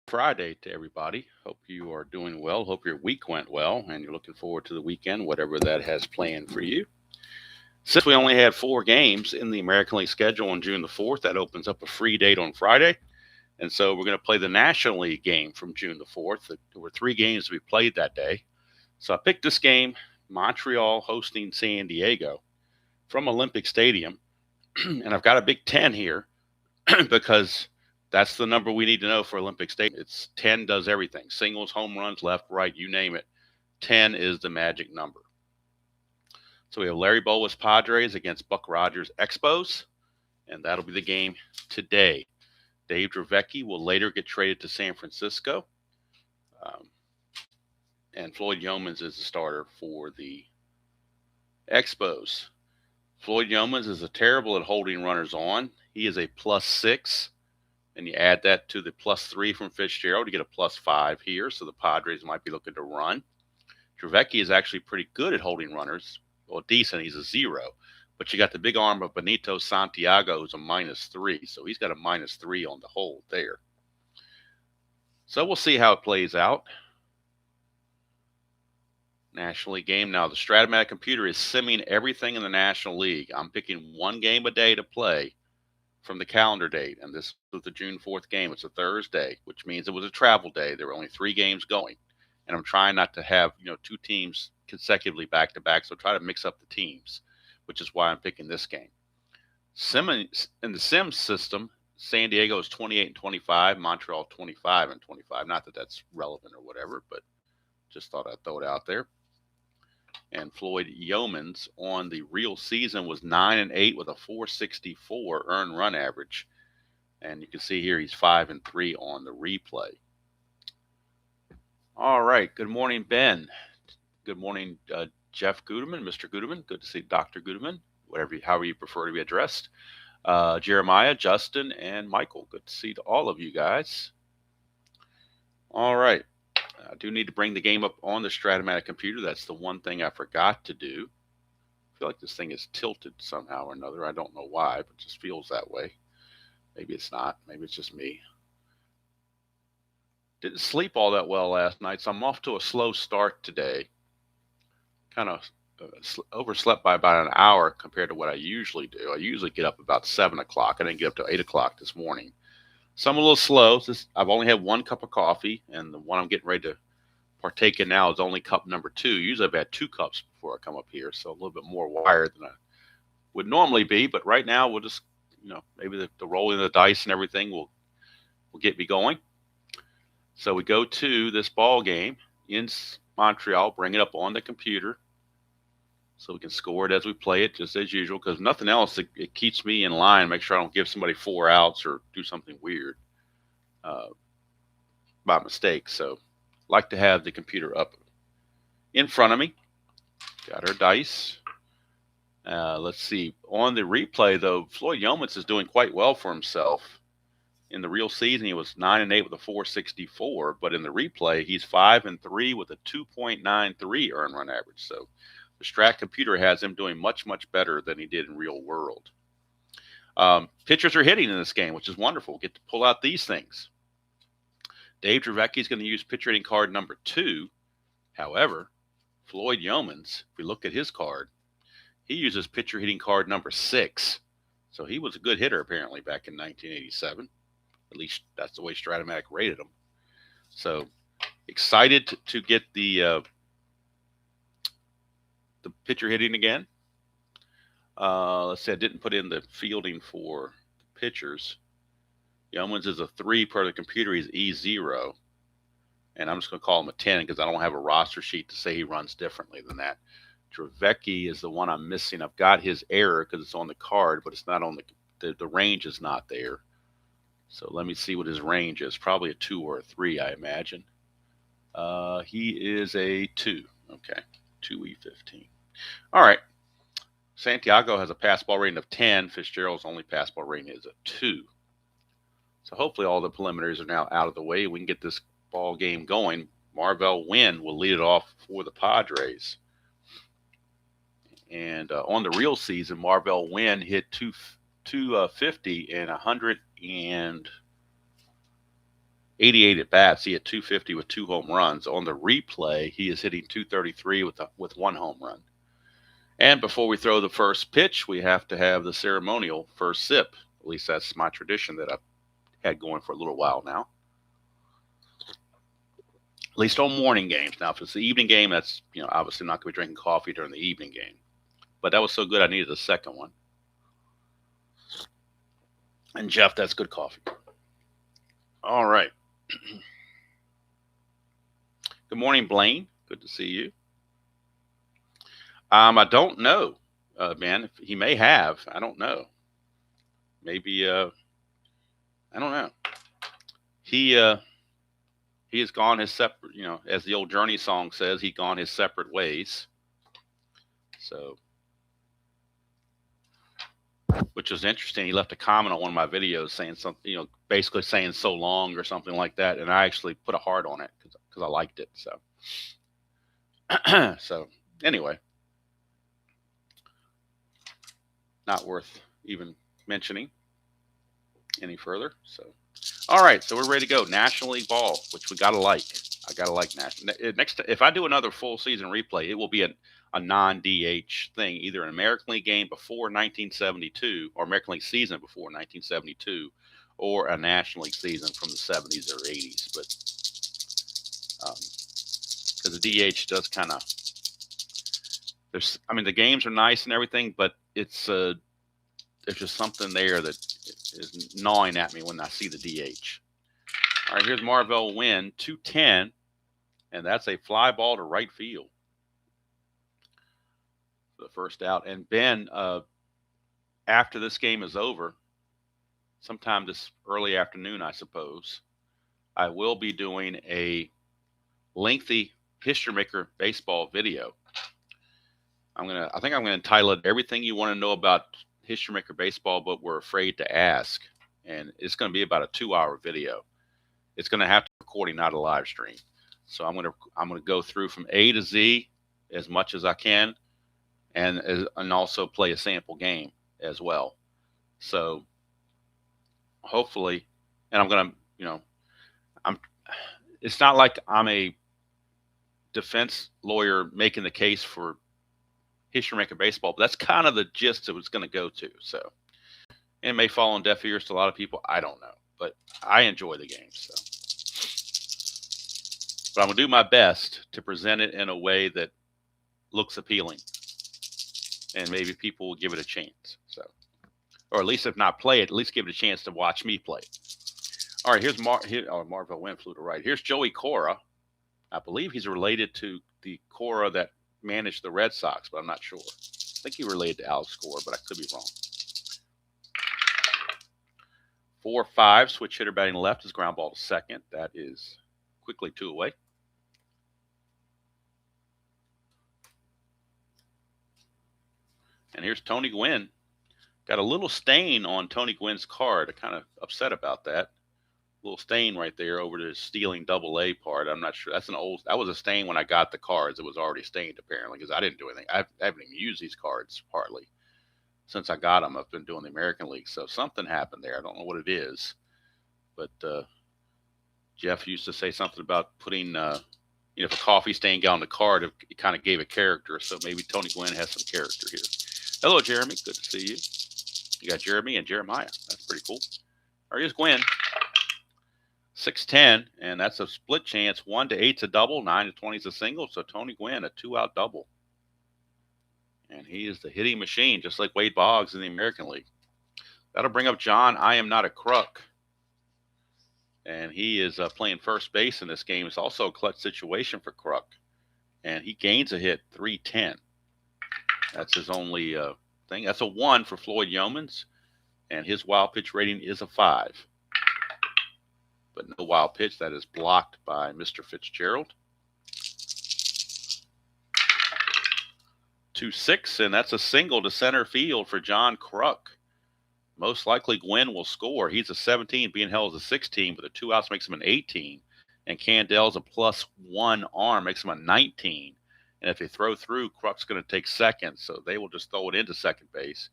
Friday to everybody. Hope you are doing well. Hope your week went well and you're looking forward to the weekend, whatever that has planned for you. Since we only had 4 games in the American League schedule on June the 4th, that opens up a free date on Friday. And so we're going to play the National League game from June the 4th. There were 3 games to be played that day. So I picked this game, Montreal hosting San Diego from Olympic Stadium. And I've got a Big Ten here because that's the number we need to know for Olympic Stadium. It's 10 does everything. Singles, home runs, left, right, you name it. 10 is the magic number. So we have Larry Bowa's Padres against Buck Rogers Expos, and that'll be the game today. Dave Dravecky will later get traded to San Francisco, um, and Floyd Youmans is the starter for the Expos. Floyd Youmans is terrible at holding runners on. He is a +6, and you add that to the +3 from Fitzgerald to get a +5 here. So the Padres might be looking to run. Dravecky is actually pretty good at holding runners. Well, decent. He's a 0. But you got the big arm of Benito Santiago, who's a -3. So he's got a -3 on the hold there. So we'll see how it plays out. National League game. Now, the Strat-O-Matic computer is simming everything in the National League. I'm picking 1 game a day to play from the calendar date. And this was the June 4th game. It's a Thursday, which means it was a travel day. There were only 3 games going. And I'm trying not to have, 2 teams consecutively back to back. So try to mix up the teams, which is why I'm picking this game. In the Sims system, San Diego is 28-25, Montreal 25-25. Not that that's relevant or whatever, but just thought I'd throw it out there. And Floyd Youmans on the real season was 9-8 with a 464 earned run average. And you can see here he's 5-3 on the replay. All right. Good morning, Ben. Good morning, Jeff Gudeman, Mr. Gudeman. Good to see Dr. Gudeman, however you prefer to be addressed. Jeremiah, Justin, and Michael. Good to see all of you guys. All right. I do need to bring the game up on the Strat-O-Matic computer. That's the one thing I forgot to do. I feel like this thing is tilted somehow or another. I don't know why, but it just feels that way. Maybe it's not. Maybe it's just me. Didn't sleep all that well last night, so I'm off to a slow start today. Kind of overslept by about an hour compared to what I usually do. I usually get up about 7 o'clock. I didn't get up till 8 o'clock this morning. So I'm a little slow. I've only had 1 cup of coffee, and the one I'm getting ready to partake in now is only cup number 2. Usually I've had 2 cups before I come up here, so a little bit more wired than I would normally be. But right now we'll just, maybe the rolling of the dice and everything will get me going. So we go to this ball game in Montreal, bring it up on the computer so we can score it as we play it, just as usual, because nothing else, it keeps me in line, make sure I don't give somebody 4 outs or do something weird by mistake. So like to have the computer up in front of me. Got our dice. Let's see. On the replay, though, Floyd Youmans is doing quite well for himself. In the real season, he was 9-8 with a 464, but in the replay, he's 5-3 with a 2.93 earned run average. So the Strat computer has him doing much, much better than he did in real world. Pitchers are hitting in this game, which is wonderful. Get to pull out these things. Dave Dravecky is going to use pitcher hitting card number 2. However, Floyd Youmans, if we look at his card, he uses pitcher hitting card number 6. So he was a good hitter apparently back in 1987. At least that's the way Strat-O-Matic rated him. So excited to get the pitcher hitting again. Let's see, I didn't put in the fielding for the pitchers. Youmans is a 3 per the computer. He's E0. And I'm just going to call him a 10 because I don't have a roster sheet to say he runs differently than that. Dravecky is the one I'm missing. I've got his error because it's on the card, but it's not on the range is not there. So let me see what his range is. Probably a 2 or a 3, I imagine. He is a 2. Okay, 2E15. All right. Santiago has a pass ball rating of 10. Fitzgerald's only pass ball rating is a 2. So hopefully all the preliminaries are now out of the way. We can get this ball game going. Marvell Wynn will lead it off for the Padres. And on the real season, Marvell Wynn hit 250 and 88 at bats. He had 250 with 2 home runs. On the replay, he is hitting 233 with 1 home run. And before we throw the first pitch, we have to have the ceremonial first sip. At least that's my tradition that I've had going for a little while now. At least on morning games. Now, if it's the evening game, that's, obviously not going to be drinking coffee during the evening game. But that was so good, I needed a second one. And Jeff, that's good coffee. All right. Good morning, Blaine. Good to see you. I don't know, man. He may have. I don't know. Maybe. I don't know. He has gone his separate. As the old Journey song says, he's gone his separate ways. So, which is interesting. He left a comment on one of my videos saying something, basically saying so long or something like that, and I actually put a heart on it because I liked it. So, so anyway. Not worth even mentioning any further. So, all right. So we're ready to go. National League ball, which we gotta like. I gotta like national. Next, if I do another full season replay, it will be a non-DH thing, either an American League game before 1972 or American League season before 1972, or a National League season from the 70s or 80s. But because the DH does kind of. The games are nice and everything, but it's there's just something there that is gnawing at me when I see the DH. All right, here's Marvell Wynn, 210, and that's a fly ball to right field for the first out. And Ben, after this game is over, sometime this early afternoon, I suppose, I will be doing a lengthy History Maker baseball video. I think I'm gonna entitle it "Everything You Want to Know About History Maker Baseball, But We're Afraid to Ask," and it's going to be about a 2-hour video. It's going to have to be recording, not a live stream. So I'm gonna go through from A to Z as much as I can, and also play a sample game as well. So hopefully, and I'm gonna, it's not like I'm a defense lawyer making the case for History Maker baseball, but that's kind of the gist it was going to go to. So, and it may fall on deaf ears to a lot of people. I don't know, but I enjoy the game. So, but I'm going to do my best to present it in a way that looks appealing, and maybe people will give it a chance. So, or at least if not play it, at least give it a chance to watch me play. All right, here's Marvell Wynn flew to right. Here's Joey Cora. I believe he's related to the Cora that managed the Red Sox, but I'm not sure. I think he related to Alex Cora, but I could be wrong. 4-5, switch hitter batting left is ground ball to second. That is quickly 2 away. And here's Tony Gwynn. Got a little stain on Tony Gwynn's card. I'm kind of upset about that. Little stain right there over the stealing AA part. I'm not sure. That was a stain when I got the cards. It was already stained apparently because I didn't do anything. I haven't even used these cards partly since I got them. I've been doing the American League. So something happened there. I don't know what it is, but Jeff used to say something about putting, if a coffee stain got on the card, it kind of gave a character. So maybe Tony Gwynn has some character here. Hello, Jeremy. Good to see you. You got Jeremy and Jeremiah. That's pretty cool. All right, here's Gwynn. 6-10, and that's a split chance. 1 to 8's a double, 9 to 20's a single. So Tony Gwynn, a 2-out double. And he is the hitting machine, just like Wade Boggs in the American League. That'll bring up John. I am not a crook. And he is playing first base in this game. It's also a clutch situation for Kruk. And he gains a hit, 310. That's his only thing. That's a 1 for Floyd Youmans. And his wild pitch rating is a 5. But no wild pitch. That is blocked by Mr. Fitzgerald. 2-6, and that's a single to center field for John Kruk. Most likely Gwynn will score. He's a 17, being held as a 16, but the 2 outs makes him an 18. And Candell's a +1 arm, makes him a 19. And if they throw through, Kruk's going to take second, so they will just throw it into second base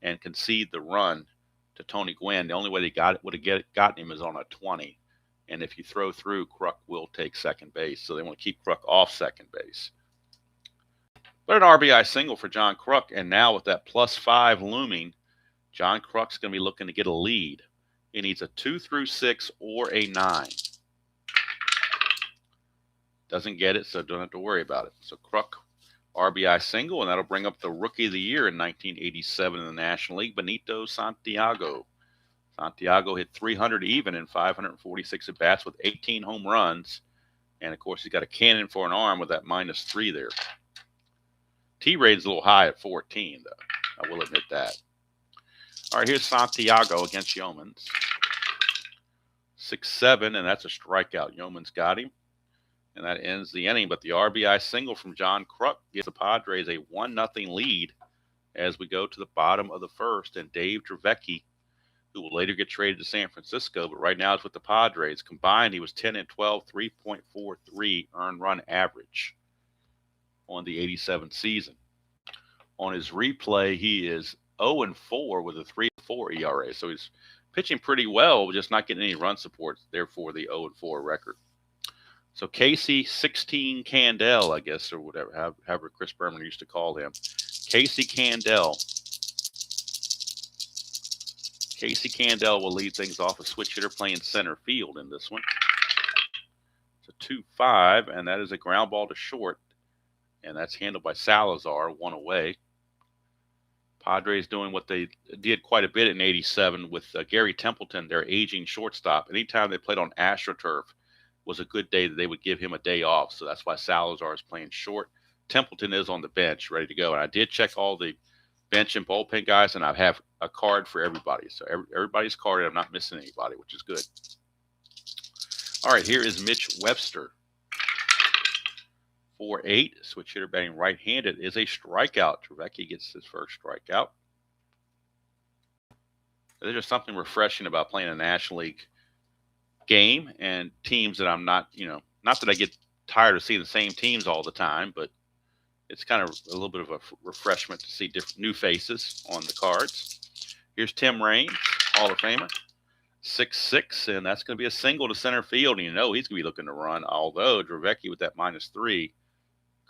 and concede the run to Tony Gwynn. The only way they would have gotten him is on a 20. And if you throw through, Kruk will take second base. So they want to keep Kruk off second base. But an RBI single for John Kruk. And now with that +5 looming, John Kruk's going to be looking to get a lead. He needs a 2 through 6 or a 9. Doesn't get it, so don't have to worry about it. So Kruk, RBI single, and that'll bring up the Rookie of the Year in 1987 in the National League, Benito Santiago. Santiago hit 300 even in 546 at-bats with 18 home runs. And, of course, he's got a cannon for an arm with that -3 there. T-rate's a little high at 14, though. I will admit that. All right, here's Santiago against Youmans. 6-7, and that's a strikeout. Youmans got him. And that ends the inning. But the RBI single from John Kruk gives the Padres a 1-0 lead as we go to the bottom of the first. And Dave Dravecky, who will later get traded to San Francisco, but right now it's with the Padres. Combined, he was 10-12, 3.43 earned run average on the 87 season. On his replay, he is 0-4 with a 3.4 ERA. So he's pitching pretty well, just not getting any run support, therefore the 0-4 record. So Casey 16 Candel, I guess, or whatever, however Chris Berman used to call him. Casey Candel. Casey Candel will lead things off, a switch hitter playing center field in this one. It's a 2-5, and that is a ground ball to short. And that's handled by Salazar, 1 away. Padres doing what they did quite a bit in 87 with Gary Templeton, their aging shortstop. Anytime they played on AstroTurf was a good day that they would give him a day off. So that's why Salazar is playing short. Templeton is on the bench, ready to go. And I did check all the bench and bullpen guys, and I have a card for everybody. So everybody's carded. I'm not missing anybody, which is good. All right, here is Mitch Webster. 4-8, switch hitter batting right-handed, is a strikeout. Dravecky gets his first strikeout. There's just something refreshing about playing a National League game and teams that I'm not, not that I get tired of seeing the same teams all the time, but it's kind of a little bit of a refreshment to see different new faces on the cards. Here's Tim Raines, Hall of Famer, 6-6, and that's going to be a single to center field, and he's going to be looking to run, although Dravecky with that -3,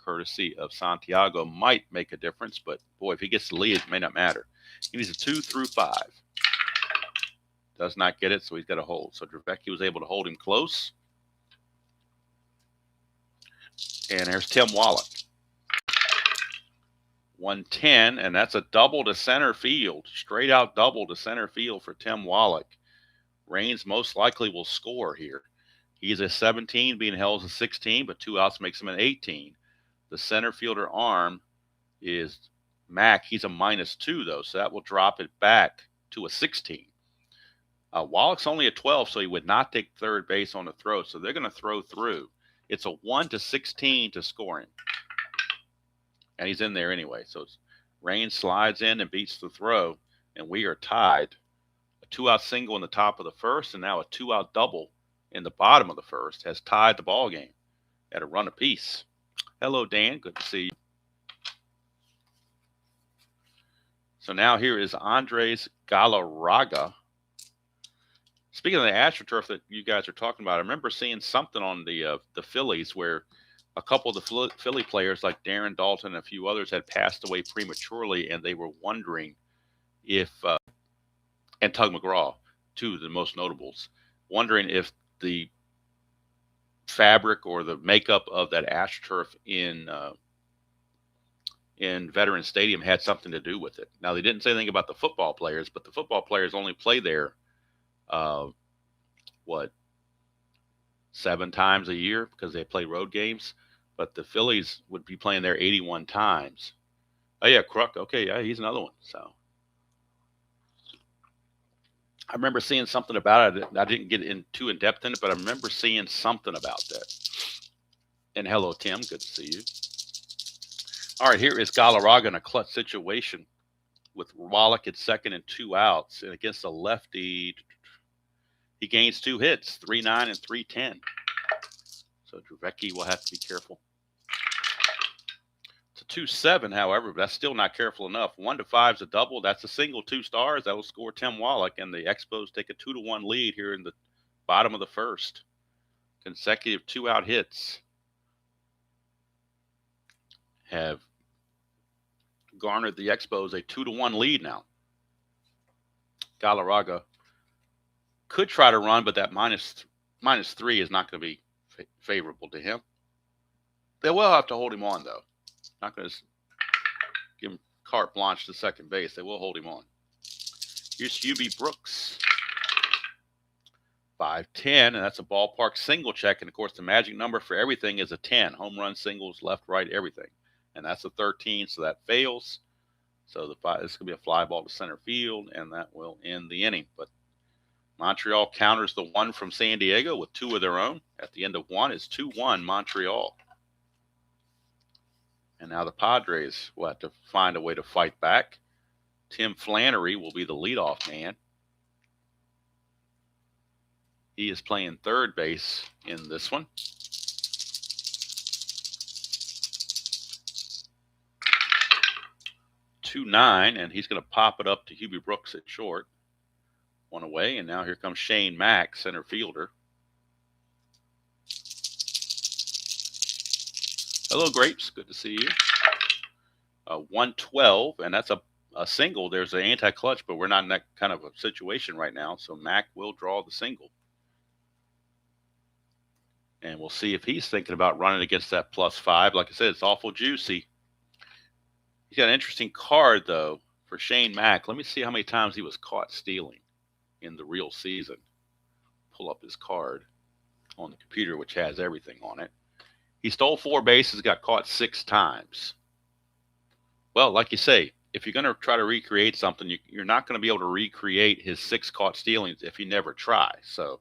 courtesy of Santiago, might make a difference, but boy, if he gets the lead, it may not matter. He needs a 2 through 5. Does not get it, so he's got to hold. So Dravecky was able to hold him close. And there's Tim Wallach. 110, and that's a double to center field. Straight out double to center field for Tim Wallach. Raines most likely will score here. He's a 17, being held as a 16, but 2 outs makes him an 18. The center fielder arm is Mack. He's a -2, though, so that will drop it back to a 16. Wallach's only a 12, so he would not take third base on the throw, so they're going to throw through. It's a 1-16 to score him. And he's in there anyway, so Raines slides in and beats the throw, and we are tied. A 2-out single in the top of the first, and now a 2-out double in the bottom of the first has tied the ball game at a run apiece. Hello, Dan. Good to see you. So now here is Andres Galarraga. Speaking of the AstroTurf that you guys are talking about, I remember seeing something on the Phillies where a couple of the Philly players like Darren Dalton and a few others had passed away prematurely, and they were wondering if, and Tug McGraw, two of the most notables, wondering if the fabric or the makeup of that AstroTurf in Veterans Stadium had something to do with it. Now, they didn't say anything about the football players, but the football players only play there, 7 times a year because they play road games. But the Phillies would be playing there 81 times. Oh, yeah, Kruk. Okay, yeah, he's another one. So I remember seeing something about it. I didn't get too in depth in it, but I remember seeing something about that. And hello, Tim. Good to see you. All right, here is Galarraga in a clutch situation with Wallach at second and 2 outs. And against a lefty, he gains 2 hits, 3-9 and 3-10. So Dravecky will have to be careful. It's a 2-7, however, but that's still not careful enough. 1-5 is a double. That's a single, 2 stars. That will score Tim Wallach, and the Expos take a 2-1 lead here in the bottom of the first. consecutive 2-out hits have garnered the Expos a 2-1 lead now. Galarraga could try to run, but that minus 3 is not going to be favorable to him. They will have to hold him on, though. Not going to give him carte blanche to second base. They will hold him on. Here's Hubie Brooks. 5'10", and that's a ballpark single check. And, of course, the magic number for everything is a 10. Home run, singles, left, right, everything. And that's a 13, so that fails. So this is going to be a fly ball to center field, and that will end the inning. But Montreal counters the one from San Diego with 2 of their own. At the end of 1 is 2-1 Montreal. And now the Padres will have to find a way to fight back. Tim Flannery will be the leadoff man. He is playing third base in this one. .29, and he's going to pop it up to Hubie Brooks at short. 1 away, and now here comes Shane Mack, center fielder. Hello, Grapes. Good to see you. 112, and that's a single. There's an anti-clutch, but we're not in that kind of a situation right now, so Mack will draw the single. And we'll see if he's thinking about running against that +5. Like I said, it's awful juicy. He's got an interesting card, though, for Shane Mack. Let me see how many times he was caught stealing in the real season. Pull up his card on the computer, which has everything on it. He stole 4 bases, got caught 6 times. Well, like you say, if you're going to try to recreate something, you're not going to be able to recreate his 6 caught stealings if you never try. So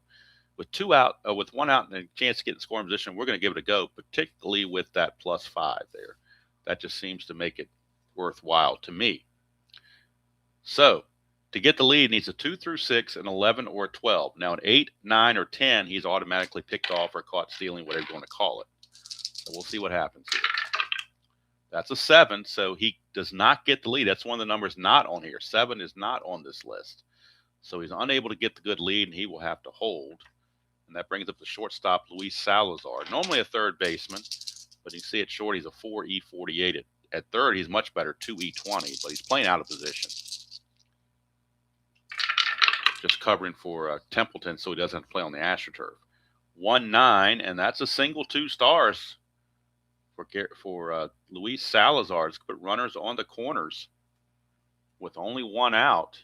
with 1 out and a chance to get in scoring position, we're going to give it a go, particularly with that +5 there. That just seems to make it worthwhile to me. So to get the lead, needs a 2 through 6, an 11, or a 12. Now, an 8, 9, or 10, he's automatically picked off or caught stealing, whatever you want to call it. So we'll see what happens here. That's a 7, so he does not get the lead. That's one of the numbers not on here. 7 is not on this list. So he's unable to get the good lead, and he will have to hold. And that brings up the shortstop, Luis Salazar. Normally a third baseman, but you see at short, he's a 4E48. At third, he's much better, 2E20, but he's playing out of position. Just covering for Templeton so he doesn't have to play on the AstroTurf. 1-9, and that's a single 2 stars for Luis Salazar. It's put runners on the corners with only 1 out.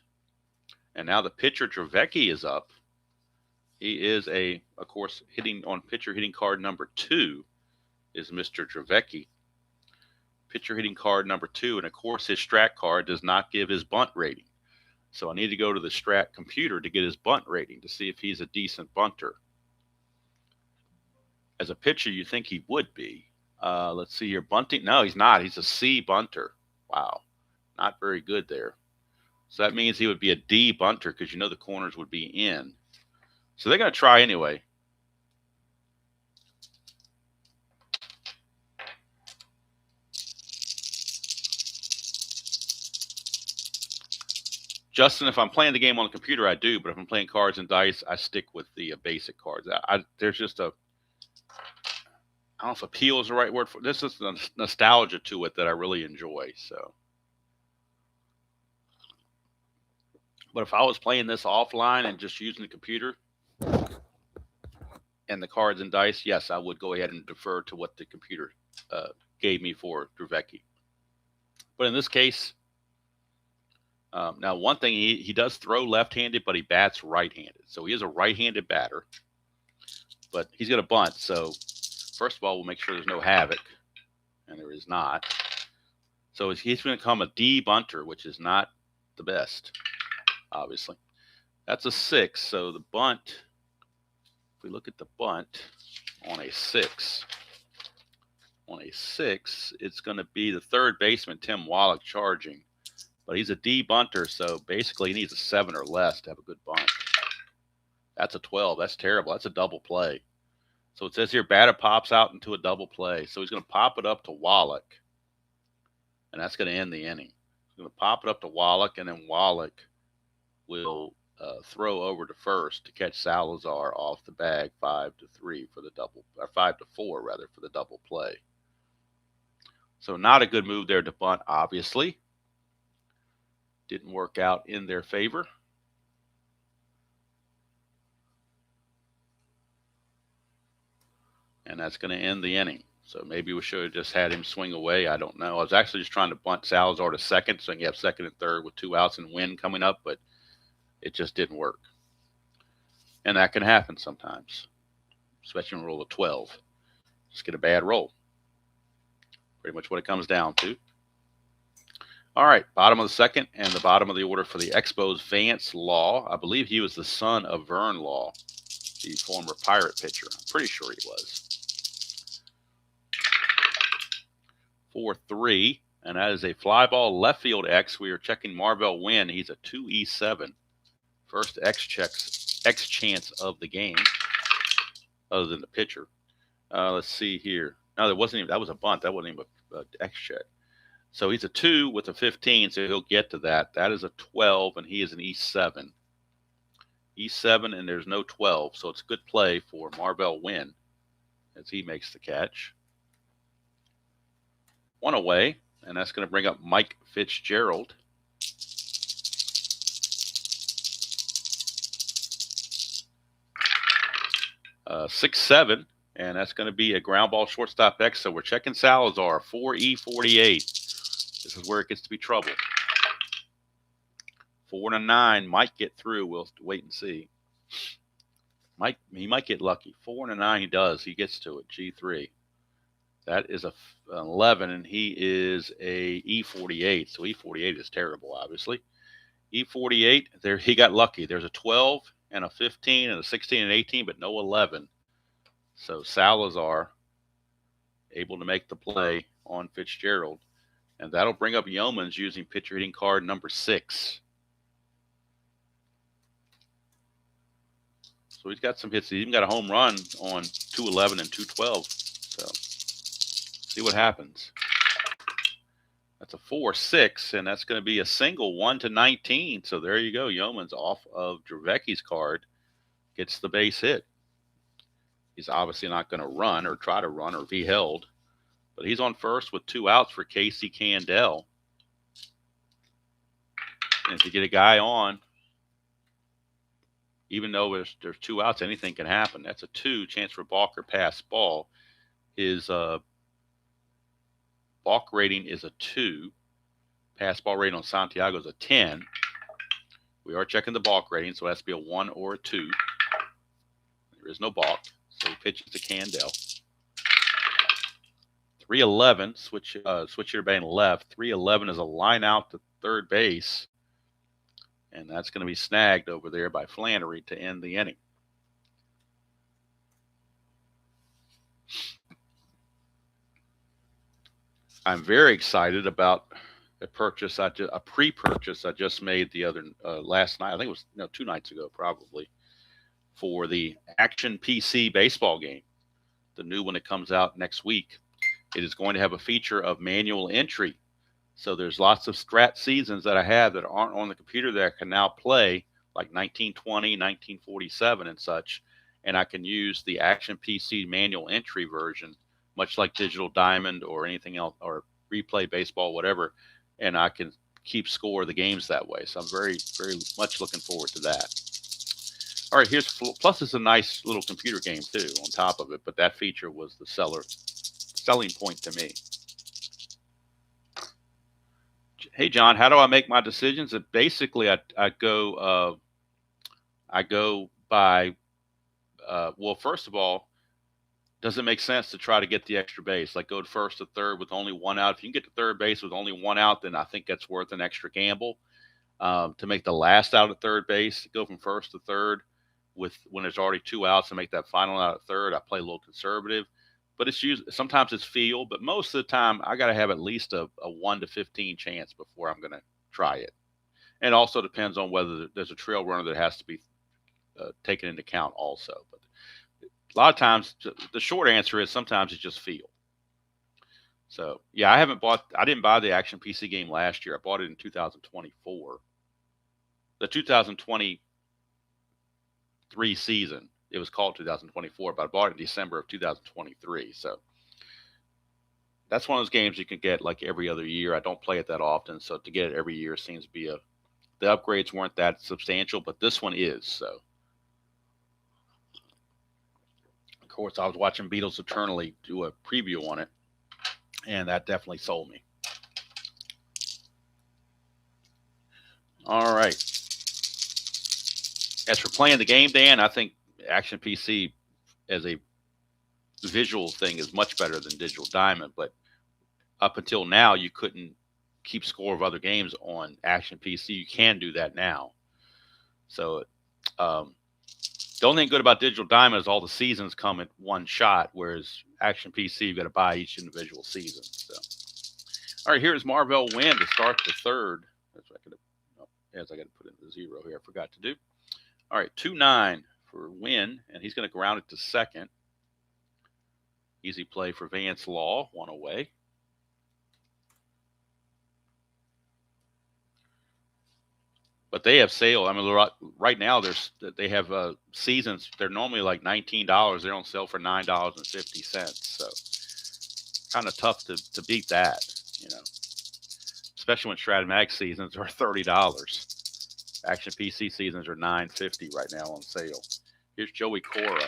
And now the pitcher, Dravecky, is up. He is of course, hitting card number 2 is Mr. Dravecky. Pitcher hitting card number 2, and of course his Strat card does not give his bunt rating. So I need to go to the Strat computer to get his bunt rating to see if he's a decent bunter. As a pitcher, you think he would be. Let's see here. Bunting? No, he's not. He's a C bunter. Wow. Not very good there. So that means he would be a D bunter because you know the corners would be in. So they're going to try anyway. Justin, if I'm playing the game on the computer, I do. But if I'm playing cards and dice, I stick with the basic cards. There's just I don't know if appeal is the right word for it. This is the nostalgia to it that I really enjoy. So, but if I was playing this offline and just using the computer and the cards and dice, yes, I would go ahead and defer to what the computer gave me for Dravecky. But in this case, now one thing, he does throw left-handed, but he bats right-handed. So he is a right-handed batter, but he's going to bunt. So first of all, we'll make sure there's no havoc, and there is not. So he's going to become a D bunter, which is not the best, obviously. That's a 6. So the bunt, if we look at the bunt on a 6, it's going to be the third baseman, Tim Wallach, charging. But he's a D bunter, so basically he needs a 7 or less to have a good bunt. That's a 12. That's terrible. That's a double play. So it says here, batter pops out into a double play. So he's going to pop it up to Wallach, and that's going to end the inning. He's going to pop it up to Wallach, and then Wallach will throw over to first to catch Salazar off the bag 5-3 for the double, or 5-4 rather, for the double play. So not a good move there to bunt, obviously. Didn't work out in their favor. And that's going to end the inning. So maybe we should have just had him swing away. I don't know. I was actually just trying to bunt Salazar to second so you have second and third with 2 outs and win coming up, but it just didn't work. And that can happen sometimes, especially in a roll of 12. Just get a bad roll. Pretty much what it comes down to. All right, bottom of the second and the bottom of the order for the Expos, Vance Law. I believe he was the son of Vern Law, the former Pirate pitcher. I'm pretty sure he was. 4-3, and that is a fly ball left field X. We are checking Marvell Wynn. He's a 2E7. First X chance of the game, other than the pitcher. Let's see here. No, there wasn't even, that was a bunt. That wasn't even an X check. So he's a 2 with a 15, so he'll get to that. That is a 12, and he is an E7. E7, and there's no 12, so it's a good play for Marvell Wynn as he makes the catch. 1 away, and that's going to bring up Mike Fitzgerald. Uh, 6-7, and that's going to be a ground ball shortstop X. So we're checking Salazar, 4E48. This is where it gets to be trouble. 4-9 might get through. We'll wait and see. He might get lucky. 4-9 he does. He gets to it. G3. That is an 11, and he is a E48. So E48 is terrible, obviously. E48, there he got lucky. There's a 12 and a 15 and a 16 and 18, but no 11. So Salazar able to make the play on Fitzgerald. And that'll bring up Youmans using pitcher hitting card number 6. So he's got some hits. He's even got a home run on 211 and 212. So see what happens. That's a 4-6, and that's going to be a single 1-19. So there you go. Youmans off of Dravecky's card gets the base hit. He's obviously not going to run or try to run or be held, but he's on first with 2 outs for Casey Candell. And if you get a guy on, even though there's 2 outs, anything can happen. That's a 2 chance for balk or pass ball. His balk rating is a 2. Pass ball rating on Santiago is a 10. We are checking the balk rating, so it has to be a 1 or a 2. There is no balk, so he pitches to Candell. 3-11, switch hitter batting left. 3-11 is a line out to third base, and that's going to be snagged over there by Flannery to end the inning. I'm very excited about a pre-purchase I just made the other last night. I think it was 2 nights ago, probably, for the Action PC baseball game, the new one that comes out next week. It is going to have a feature of manual entry. So there's lots of Strat seasons that I have that aren't on the computer that I can now play, like 1920, 1947 and such, and I can use the Action PC manual entry version, much like Digital Diamond or anything else, or Replay Baseball, whatever, and I can keep score of the games that way. So I'm very, very much looking forward to that. All right, plus it's a nice little computer game too on top of it, but that feature was the selling point to me. Hey John, how do I make my decisions? Basically, I go by well, first of all, does it make sense to try to get the extra base? Like go to first to third with only 1 out. If you can get to third base with only 1 out, then I think that's worth an extra gamble. To make the last out at third base, go from first to third when there's already 2 outs and make that final out at third, I play a little conservative. But sometimes it's feel, but most of the time I got to have at least a 1 to 15 chance before I'm going to try it. And it also depends on whether there's a trail runner that has to be taken into account also. But a lot of times, the short answer is sometimes it's just feel. So yeah, I didn't buy the Action PC game last year. I bought it in 2024. The 2020 2023 season. It was called 2024, but I bought it in December of 2023. So that's one of those games you can get like every other year. I don't play it that often, so to get it every year seems to be the upgrades weren't that substantial, but this one is. So of course, I was watching Beatles Eternally do a preview on it, and that definitely sold me. All right. As for playing the game, Dan, I think Action PC as a visual thing is much better than Digital Diamond, but up until now, you couldn't keep score of other games on Action PC. You can do that now. So the only thing good about Digital Diamond is all the seasons come at one shot, whereas Action PC, you've got to buy each individual season. So, all right, here's Marvell Wynn to start the third. That's what I could have, I got to put in the 0 here. I forgot to do. All right, 2-9 for Wynn, and he's going to ground it to second. Easy play for Vance Law, one away. But they have sale. I mean, right now they have seasons. They're normally like $19. They're on sale for $9.50. So kind of tough to beat that, you know. Especially when Strat-O-Matic seasons are $30. Action PC seasons are $9.50 right now on sale. Here's Joey Cora.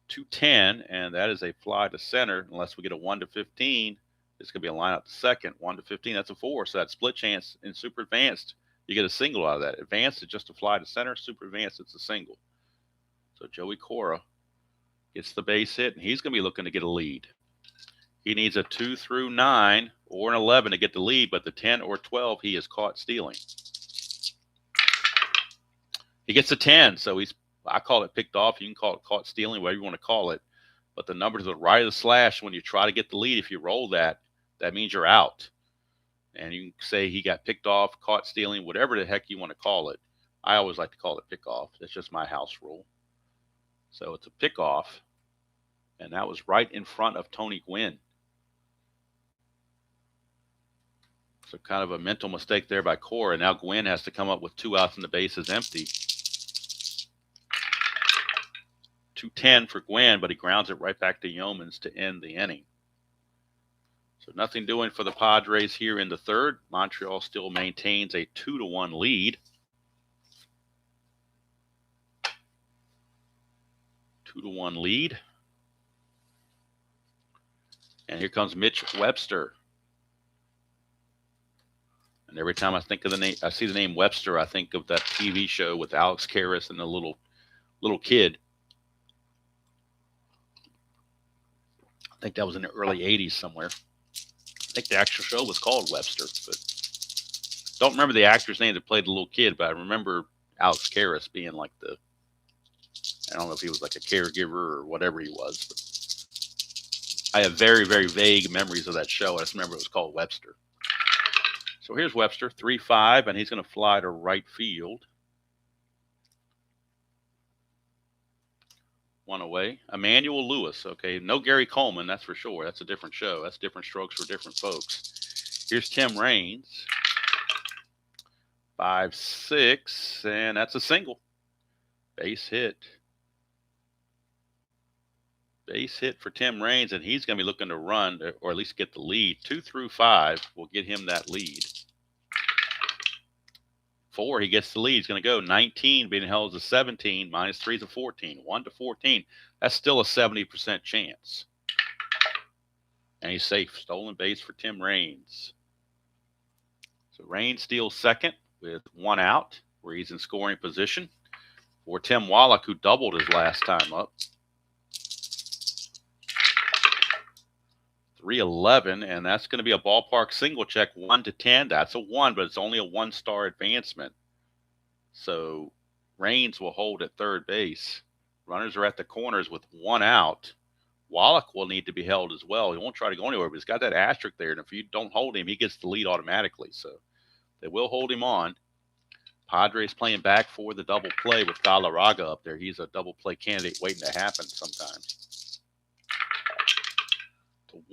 2-10, and that is a fly to center. Unless we get a 1-15, it's going to be a line out to second. 1-15, that's a 4. So that split chance in Super Advanced, you get a single out of that. Advanced is just a fly to center. Super Advanced, it's a single. So Joey Cora gets the base hit, and he's going to be looking to get a lead. He needs a 2 through 9 or an 11 to get the lead, but the 10 or 12 he is caught stealing. He gets a 10, so I call it picked off. You can call it caught stealing, whatever you want to call it. But the number to the right of the slash, when you try to get the lead, if you roll that, that means you're out. And you can say he got picked off, caught stealing, whatever the heck you want to call it. I always like to call it pick off. That's just my house rule. So it's a pick off. And that was right in front of Tony Gwynn. So kind of a mental mistake there by Cora. And now Gwynn has to come up with 2 outs and the base is empty. 2-10 for Gwynn, but he grounds it right back to Youmans to end the inning. So nothing doing for the Padres here in the third. Montreal still maintains a 2-1 lead. 2-1 lead. And here comes Mitch Webster. And every time I think of the name, I see the name Webster, I think of that TV show with Alex Karras and the little kid. I think that was in the early 80s somewhere. I think the actual show was called Webster, but don't remember the actor's name that played the little kid, but I remember Alex Karras being like I don't know if he was like a caregiver or whatever he was, but I have very, very vague memories of that show. I just remember it was called Webster. So here's Webster, 3-5, and he's going to fly to right field. 1 away. Emmanuel Lewis. Okay, no Gary Coleman, that's for sure. That's a different show. That's different strokes for different folks. Here's Tim Raines. 5-6, and that's a single. Base hit. Base hit for Tim Raines, and he's going to be looking to run, or at least get the lead. 2 through 5 will get him that lead. 4, he gets the lead. He's going to go 19 being held as a 17, minus 3 is a 14. 1-14, that's still a 70% chance. And he's safe. Stolen base for Tim Raines. So Raines steals second with 1 out, where he's in scoring position for Tim Wallach, who doubled his last time up. 3-11, and that's going to be a ballpark single check, 1-10. That's a 1, but it's only a 1-star advancement. So Raines will hold at third base. Runners are at the corners with 1 out. Wallach will need to be held as well. He won't try to go anywhere, but he's got that asterisk there, and if you don't hold him, he gets the lead automatically. So they will hold him on. Padres playing back for the double play with Galarraga up there. He's a double play candidate waiting to happen sometimes.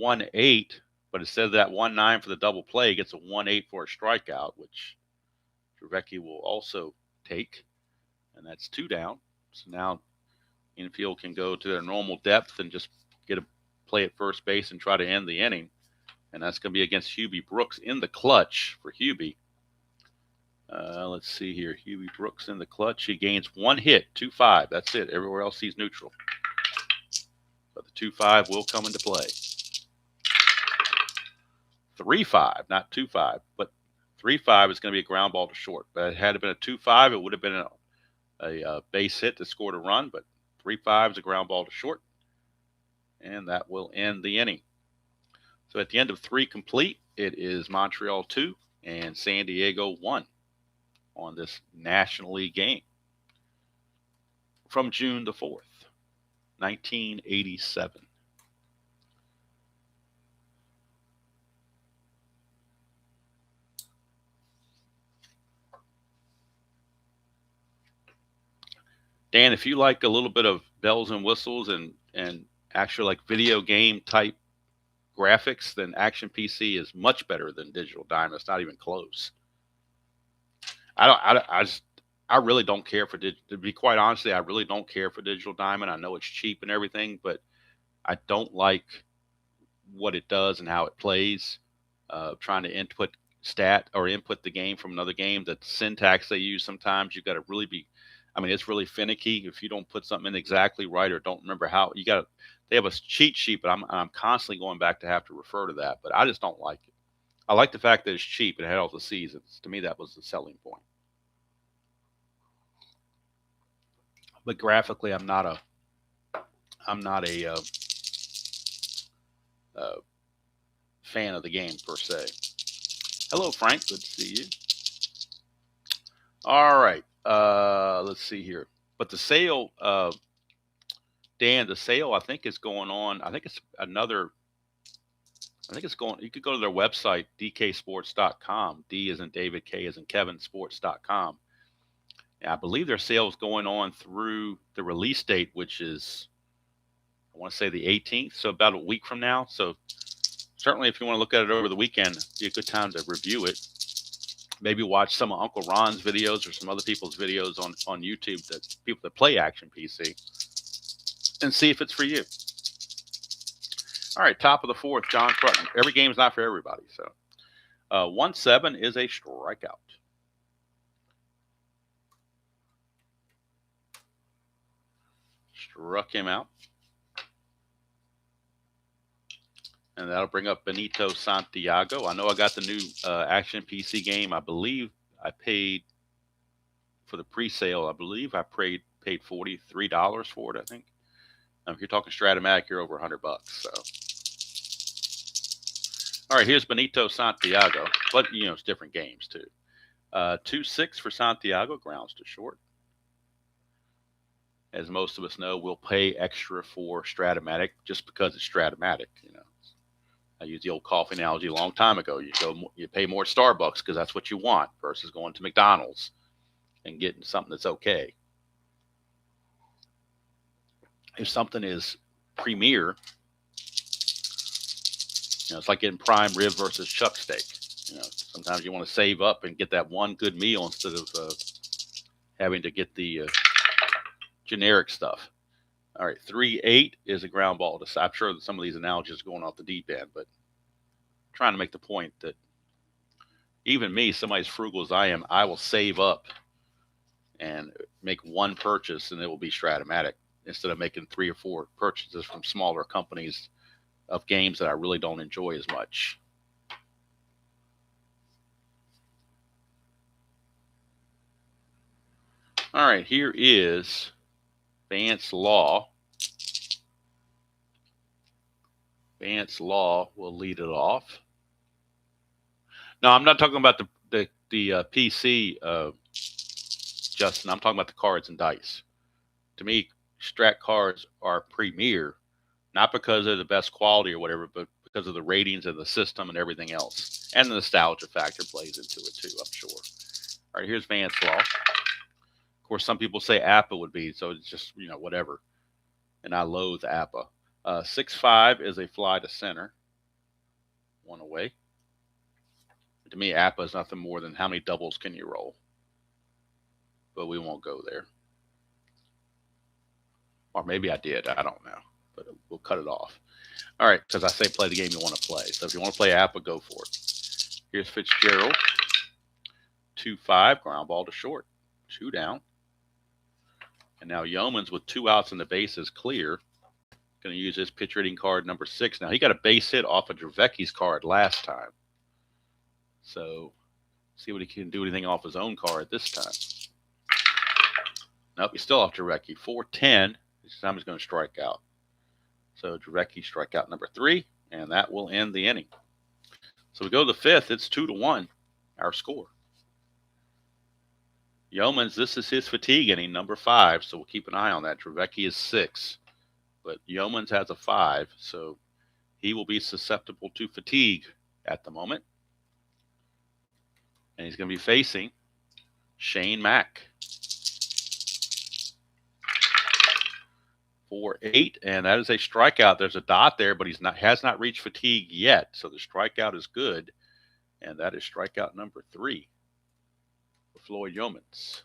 1-8, but instead of that 1-9 for the double play, he gets a 1-8 for a strikeout, which Dravecky will also take. and that's 2 down. So now infield can go to their normal depth and just get a play at first base and try to end the inning. And that's going to be against Hubie Brooks in the clutch for Hubie. Let's see here. Hubie Brooks in the clutch. He gains 1 hit, 2-5. That's it. Everywhere else he's neutral. But the 2-5 will come into play. 3-5, not 2-5, but 3-5 is going to be a ground ball to short. But had it been a 2-5, it would have been a base hit that scored a run. But 3-5 is a ground ball to short, and that will end the inning. So at the end of 3 complete, it is Montreal 2 and San Diego 1 on this National League game from June the 4th, 1987. Dan, if you like a little bit of bells and whistles and actually like video game type graphics, then Action PC is much better than Digital Diamond. It's not even close. I really don't care for to be quite honestly, I really don't care for Digital Diamond. I know it's cheap and everything, but I don't like what it does and how it plays. Trying to input the game from another game, the syntax they use sometimes, you got to really be. I mean, it's really finicky if you don't put something in exactly right or don't remember how. They have a cheat sheet, but I'm constantly going back to have to refer to that. But I just don't like it. I like the fact that it's cheap and it had all the seasons. To me, that was the selling point. But graphically, I'm not a fan of the game per se. Hello, Frank. Good to see you. All right. Let's see here. But the sale, Dan, the sale I think is going on. I think it's going. You could go to their website, dksports.com. D as in David, K as in Kevin, sports.com. And I believe their sale is going on through the release date, which is, I want to say the 18th. So about a week from now. So certainly if you want to look at it over the weekend, it'd be a good time to review it. Maybe watch some of Uncle Ron's videos or some other people's videos on YouTube, that people that play Action PC, and see if it's for you. All right, top of the 4th, John Crutton. Every game's not for everybody. So 1-7 is a strikeout. Struck him out. And that'll bring up Benito Santiago. I know I got the new Action PC game. I believe I paid for the pre-sale. I believe I paid $43 for it, I think. If you're talking Strat-O-Matic, you're over $100. So, all right, here's Benito Santiago. But, it's different games, too. 2-6 for Santiago, grounds to short. As most of us know, we'll pay extra for Strat-O-Matic just because it's Strat-O-Matic, I used the old coffee analogy a long time ago. You pay more Starbucks because that's what you want versus going to McDonald's and getting something that's okay. If something is premier, it's like getting prime rib versus chuck steak. Sometimes you want to save up and get that one good meal instead of having to get the generic stuff. All right, 3-8 is a ground ball. I'm sure that some of these analogies are going off the deep end, but I'm trying to make the point that even me, somebody as frugal as I am, I will save up and make one purchase, and it will be Strat-O-Matic instead of making 3 or 4 purchases from smaller companies of games that I really don't enjoy as much. All right, here is Vance Law. Vance Law will lead it off. No, I'm not talking about the PC, Justin. I'm talking about the cards and dice. To me, Strat cards are premier, not because they're the best quality or whatever, but because of the ratings of the system and everything else. And the nostalgia factor plays into it too, I'm sure. All right, here's Vance Law. Of course, some people say APA would be, so it's just, whatever. And I loathe APA. 6-5 is a fly to center. 1 away. To me, APA is nothing more than how many doubles can you roll. But we won't go there. Or maybe I did. I don't know. But we'll cut it off. All right, because I say play the game you want to play. So if you want to play Appa, go for it. Here's Fitzgerald. 2-5, ground ball to short. 2 down. And now Youmans with 2 outs and the bases clear. Going to use his pitch hitting card number 6. Now he got a base hit off of Dravecky's card last time. So see what he can do anything off his own card this time. Nope, he's still off Dravecky. 4-10. This time he's going to strike out. So Dravecky strikeout number 3, and that will end the inning. So we go to the 5th. It's 2-1, our score. Youmans, this is his fatigue inning, number 5, so we'll keep an eye on that. Dravecky is 6, but Youmans has a 5, so he will be susceptible to fatigue at the moment. And he's going to be facing Shane Mack. 4-8, and that is a strikeout. There's a dot there, but has not reached fatigue yet, so the strikeout is good, and that is strikeout number 3. Floyd Youmans.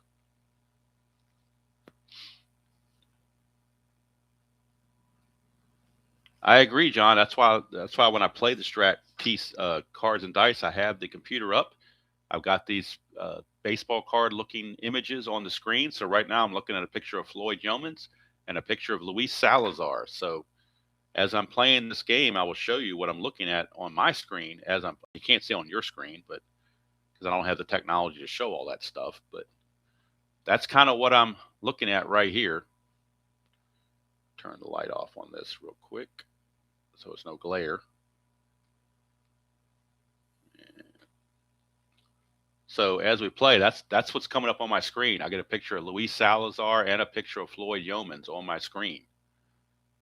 I agree, John. That's why when I play the Strat piece cards and dice, I have the computer up. I've got these baseball card looking images on the screen. So right now I'm looking at a picture of Floyd Youmans and a picture of Luis Salazar. So as I'm playing this game, I will show you what I'm looking at on my screen. You can't see on your screen, but because I don't have the technology to show all that stuff, but that's kind of what I'm looking at right here. Turn the light off on this real quick so it's no glare. So as we play, that's what's coming up on my screen. I get a picture of Luis Salazar and a picture of Floyd Youmans on my screen,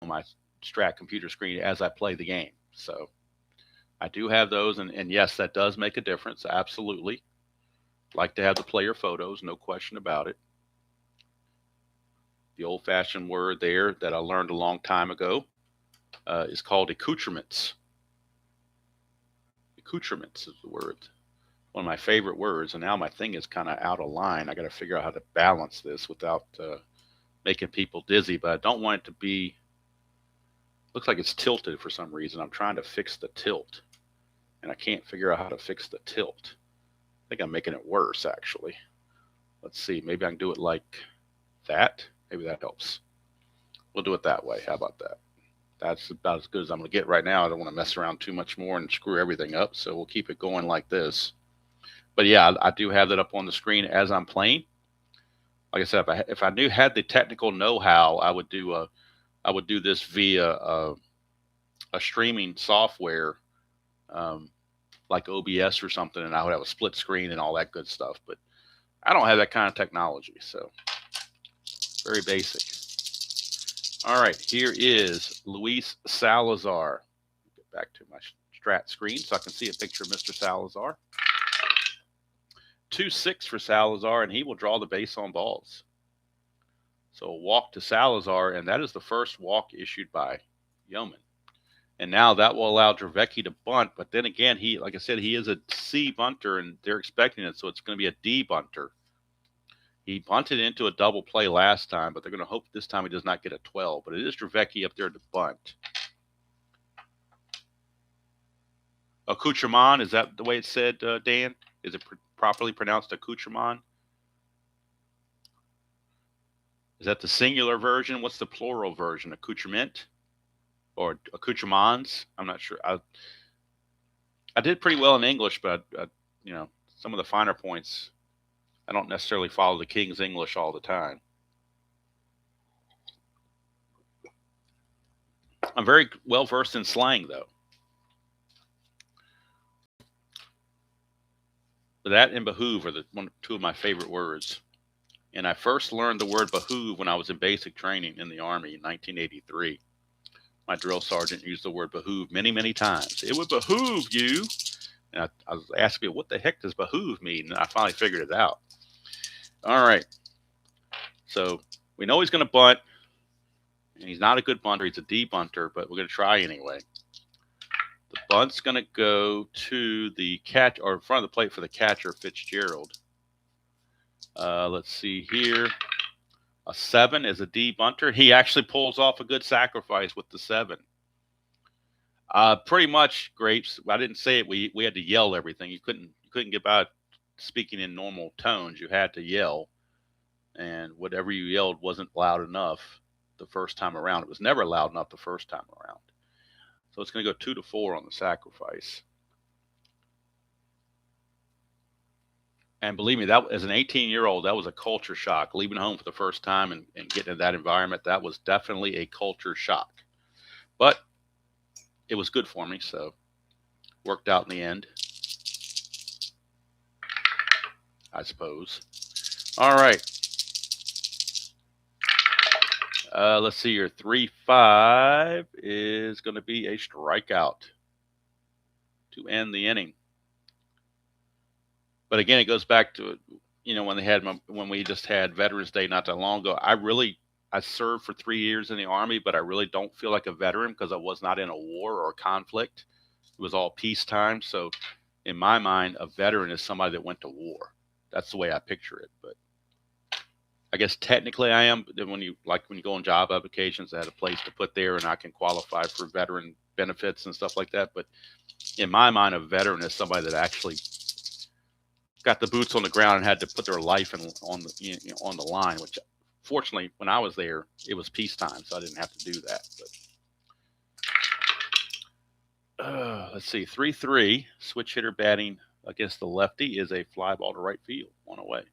on my Strat computer screen as I play the game. So I do have those, and yes, that does make a difference. Absolutely. Like to have the player photos, no question about it. The old-fashioned word there that I learned a long time ago is called accoutrements. Accoutrements is the word. One of my favorite words, and now my thing is kind of out of line. I got to figure out how to balance this without making people dizzy, but I don't want it to be, looks like it's tilted for some reason. I'm trying to fix the tilt, and I can't figure out how to fix the tilt. I think I'm making it worse, actually. Let's see. Maybe I can do it like that. Maybe that helps. We'll do it that way. How about that? That's about as good as I'm going to get right now. I don't want to mess around too much more and screw everything up, so we'll keep it going like this. But yeah, I do have that up on the screen as I'm playing. Like I said, if I had the technical know-how, I would do this via a streaming software like OBS or something, and I would have a split screen and all that good stuff. But I don't have that kind of technology, so very basic. All right, here is Luis Salazar. Get back to my Strat screen so I can see a picture of Mr. Salazar. 2-6 for Salazar, and he will draw the base on balls. So a walk to Salazar, and that is the first walk issued by Youmans. And now that will allow Dravecky to bunt, but then again, like I said, he is a C bunter, and they're expecting it, so it's going to be a D bunter. He bunted into a double play last time, but they're going to hope this time he does not get a 12. But it is Dravecky up there to bunt. Accoutrement, is that the way it's said, Dan? Is it properly pronounced accoutrement? Is that the singular version? What's the plural version? Accoutrement? Or accoutrements? I'm not sure. I did pretty well in English, but you know, some of the finer points, I don't necessarily follow the King's English all the time. I'm very well versed in slang, though. But that and behoove are two of my favorite words. And I first learned the word behoove when I was in basic training in the Army in 1983. My drill sergeant used the word behoove many, many times. It would behoove you. And I was asking, what the heck does behoove mean? And I finally figured it out. All right. So we know he's going to bunt. And he's not a good bunter. He's a D bunter, but we're going to try anyway. The bunt's going to go to the catch, or in front of the plate for the catcher, Fitzgerald. Let's see here. A 7 is a D bunter. He actually pulls off a good sacrifice with the 7. Pretty much, Grapes. I didn't say it. We had to yell everything. You couldn't get by speaking in normal tones. You had to yell, and whatever you yelled wasn't loud enough the first time around. It was never loud enough the first time around. So it's going to go 2-4 on the sacrifice. And believe me, that as an 18-year-old, that was a culture shock. Leaving home for the first time and getting in that environment, that was definitely a culture shock. But it was good for me, so worked out in the end, I suppose. All right. Let's see here. 3-5 is going to be a strikeout to end the inning. But again, it goes back to, when we just had Veterans Day not that long ago. I served for 3 years in the Army, but I really don't feel like a veteran because I was not in a war or a conflict. It was all peacetime. So in my mind, a veteran is somebody that went to war. That's the way I picture it. But I guess technically I am. But then when you go on job applications, I had a place to put there and I can qualify for veteran benefits and stuff like that. But in my mind, a veteran is somebody that actually got the boots on the ground and had to put their life on the line, which fortunately, when I was there, it was peacetime, so I didn't have to do that. But let's see, 3-3, switch hitter batting against the lefty is a fly ball to right field, one away.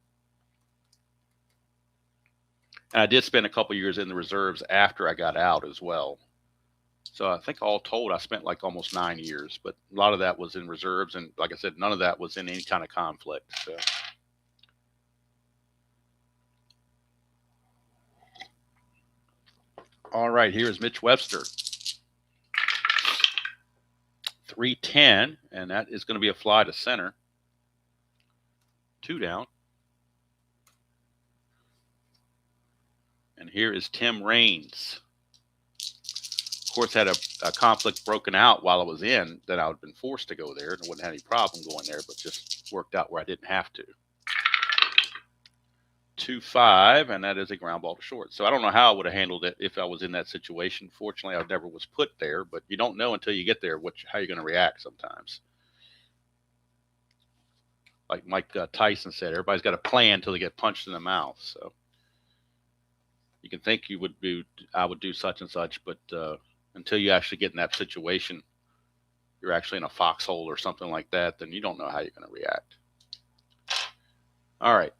And I did spend a couple years in the reserves after I got out as well. So I think all told, I spent like almost 9 years, but a lot of that was in reserves. And like I said, none of that was in any kind of conflict. So. All right, here's Mitch Webster. 3-10, and that is going to be a fly to center. 2 down. And here is Tim Raines. Of course, had a conflict broken out while I was in that I would have been forced to go there, and I wouldn't have any problem going there, but just worked out where I didn't have to. 2-5, and that is a ground ball to short. So I don't know how I would have handled it if I was in that situation. Fortunately, I never was put there, but you don't know until you get there how you're going to react sometimes. Like Mike Tyson said, everybody's got a plan until they get punched in the mouth. So you can think I would do such and such, but until you actually get in that situation, you're actually in a foxhole or something like that, then you don't know how you're going to react. All right.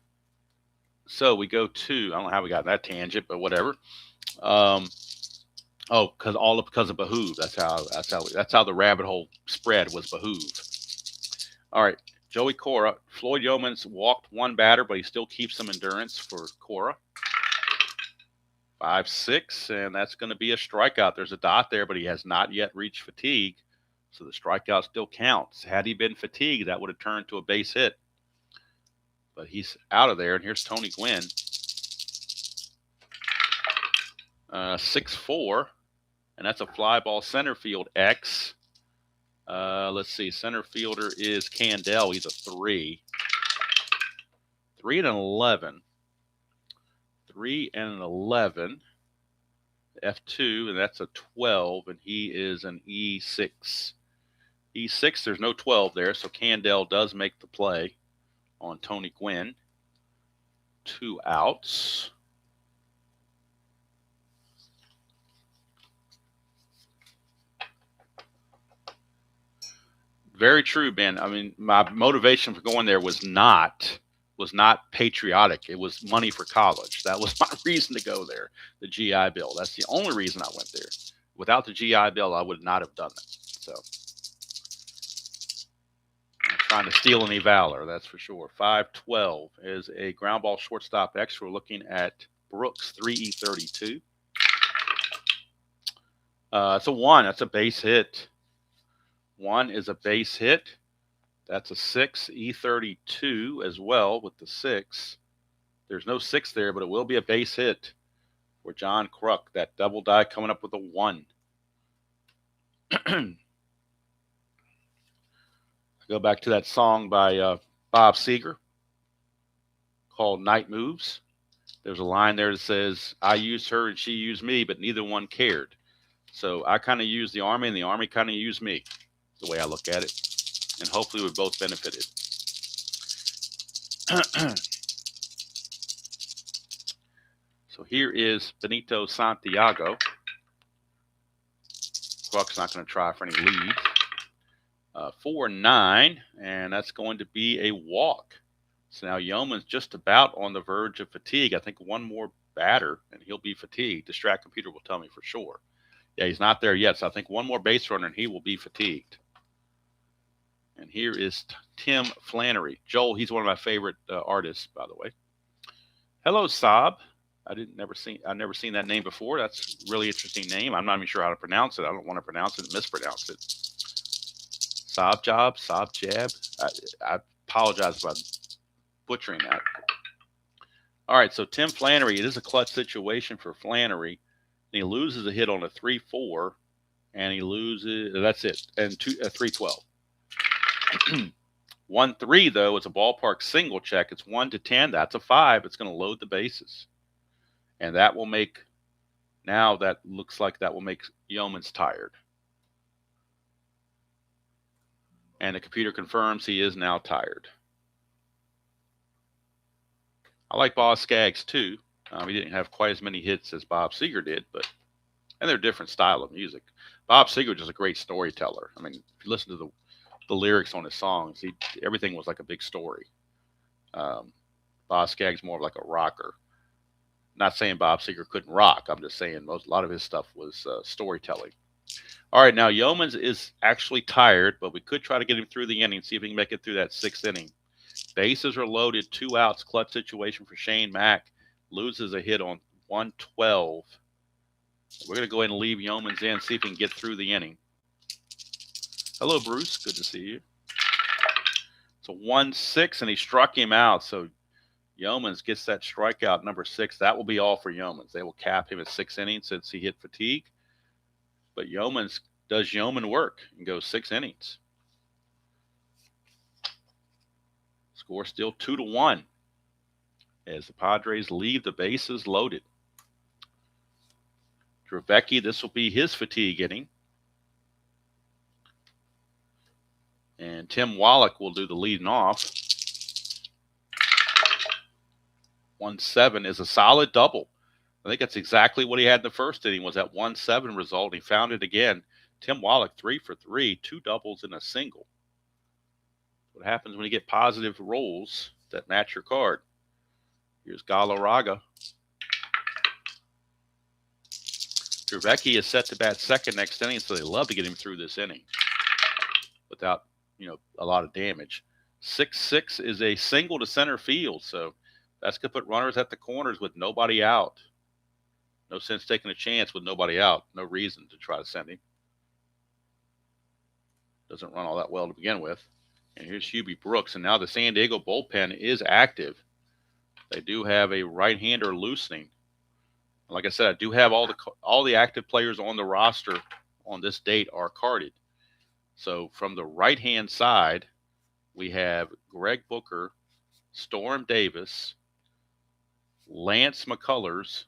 So we go to, I don't know how we got that tangent, but whatever. Because of behoove. That's how the rabbit hole spread was behoove. All right. Joey Cora. Floyd Youmans walked one batter, but he still keeps some endurance for Cora. 5-6, and that's going to be a strikeout. There's a dot there, but he has not yet reached fatigue, so the strikeout still counts. Had he been fatigued, that would have turned to a base hit. But he's out of there, and here's Tony Gwynn. 6-4, and that's a fly ball center field X. Let's see, center fielder is Candell. He's a 3. 3-11. 3-11. F2, and that's a 12, and he is an E6. E6, there's no 12 there, so Candell does make the play on Tony Gwynn. 2 outs. Very true, Ben. I mean, my motivation for going there was not patriotic. It was money for college. That was my reason to go there, the GI Bill. That's the only reason I went there. Without the GI Bill, I would not have done that. So I'm trying to steal any valor, that's for sure. 5-12 is a ground ball shortstop X. We're looking at Brooks, 3E32. It's a 1. That's a base hit. 1 is a base hit. That's a 6, E32 as well with the 6. There's no 6 there, but it will be a base hit for John Kruk. That double die coming up with a 1. Go back to that song by Bob Seger called Night Moves. There's a line there that says, I used her and she used me, but neither one cared. So I kind of used the Army and the Army kind of used me, the way I look at it. And hopefully we both benefited. So here is Benito Santiago. Buck's not going to try for any leads. 4-9, and that's going to be a walk. So now Youmans just about on the verge of fatigue. I think one more batter, and he'll be fatigued. The Strat computer will tell me for sure. Yeah, he's not there yet, so I think one more base runner, and he will be fatigued. And here is Tim Flannery. Joel, he's one of my favorite artists, by the way. Hello, Saab. I've never seen that name before. That's a really interesting name. I'm not even sure how to pronounce it. I don't want to pronounce it and mispronounce it. Saab Jab. I apologize about butchering that. All right, so Tim Flannery, it is a clutch situation for Flannery. And he loses a hit on a 3-4, and he loses, that's it, and 3-12. 1-3, though, is a ballpark single check. It's 1-10. That's a 5. It's going to load the bases. And that will make, now that looks like that will make Youmans tired. And the computer confirms he is now tired. I like Boz Scaggs too. He didn't have quite as many hits as Bob Seger did, and they're a different style of music. Bob Seger was a great storyteller. I mean, if you listen to the lyrics on his songs, everything was like a big story. Boz Scaggs more like a rocker. Not saying Bob Seger couldn't rock. I'm just saying a lot of his stuff was storytelling. All right, now Youmans is actually tired, but we could try to get him through the inning, see if he can make it through that 6th inning. Bases are loaded, 2 outs, clutch situation for Shane Mack. Loses a hit on 112. We're going to go ahead and leave Youmans in, see if he can get through the inning. Hello, Bruce. Good to see you. It's a 1-6, and he struck him out. So Youmans gets that strikeout, number 6. That will be all for Youmans. They will cap him at 6 innings since he hit fatigue. But Youmans does yeoman work and goes 6 innings. Score still 2-1 as the Padres leave the bases loaded. Dravecky, this will be his fatigue inning. And Tim Wallach will do the leading off. 1-7 is a solid double. I think that's exactly what he had in the first inning, was that 1-7 result. He found it again. Tim Wallach, 3 for 3, 2 doubles and a single. What happens when you get positive rolls that match your card? Here's Galarraga. Dravecky is set to bat second next inning, so they love to get him through this inning without, a lot of damage. 6-6 is a single to center field, so that's going to put runners at the corners with nobody out. No sense taking a chance with nobody out. No reason to try to send him. Doesn't run all that well to begin with. And here's Hubie Brooks, and now the San Diego bullpen is active. They do have a right-hander loosening. Like I said, I do have all the active players on the roster on this date are carded. So from the right-hand side, we have Greg Booker, Storm Davis, Lance McCullers,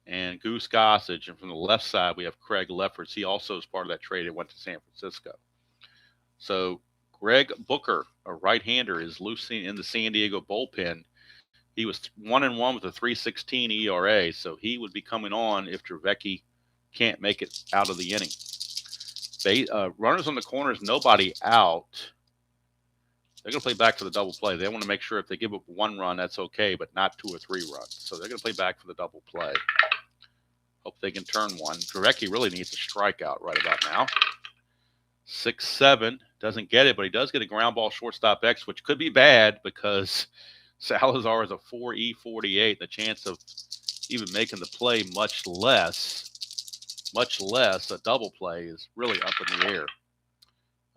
and Goose Gossage. And from the left side, we have Craig Lefferts. He also is part of that trade that went to San Francisco. So Greg Booker, a right-hander, is loosening in the San Diego bullpen. He was 1-1 with a 3.16 ERA, so he would be coming on if Dravecky can't make it out of the inning. Runners on the corners, nobody out. They're going to play back for the double play. They want to make sure if they give up 1 run, that's okay, but not 2 or 3 runs. So they're going to play back for the double play. Hope they can turn one. Dravecky really needs a strikeout right about now. 6-7, doesn't get it, but he does get a ground ball shortstop X, which could be bad because Salazar is a 4.48. The chance of even making the play, much less a double play, is really up in the air.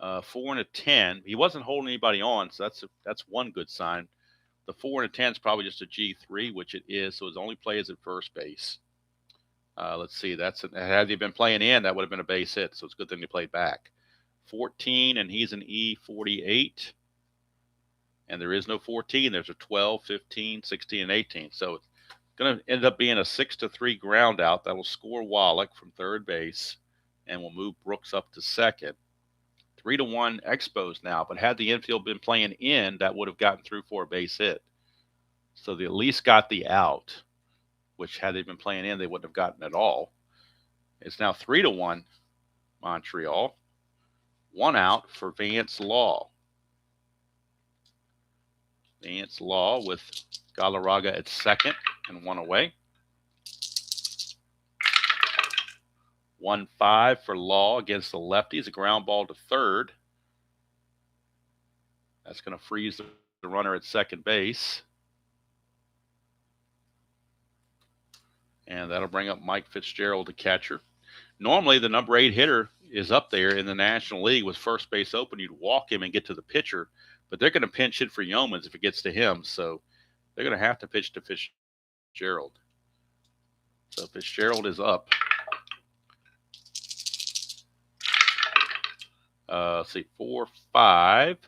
4-10. He wasn't holding anybody on, so that's one good sign. The 4-10 is probably just a G3, which it is. So his only play is at first base. Let's see. Had he been playing in, that would have been a base hit. So it's a good thing he played back. 14, and he's an E48. And there is no 14. There's a 12, 15, 16, and 18. So Going to end up being a 6-3 ground out. That will score Wallach from third base and will move Brooks up to second. 3-1 Expos now, but had the infield been playing in, that would have gotten through for a base hit. So they at least got the out, which had they been playing in, they wouldn't have gotten at all. It's now 3-1 Montreal. 1 out for Vance Law. Vance Law with Galarraga at second and 1 away. 1-5 for Law against the lefties. A ground ball to third. That's going to freeze the runner at second base. And that'll bring up Mike Fitzgerald, the catcher. Normally, the number 8 hitter is up there in the National League with first base open. You'd walk him and get to the pitcher, but they're going to pinch hit for Youmans if it gets to him. So they're going to have to pitch to Fitzgerald. So Fitzgerald is up. Let's see, 4-5,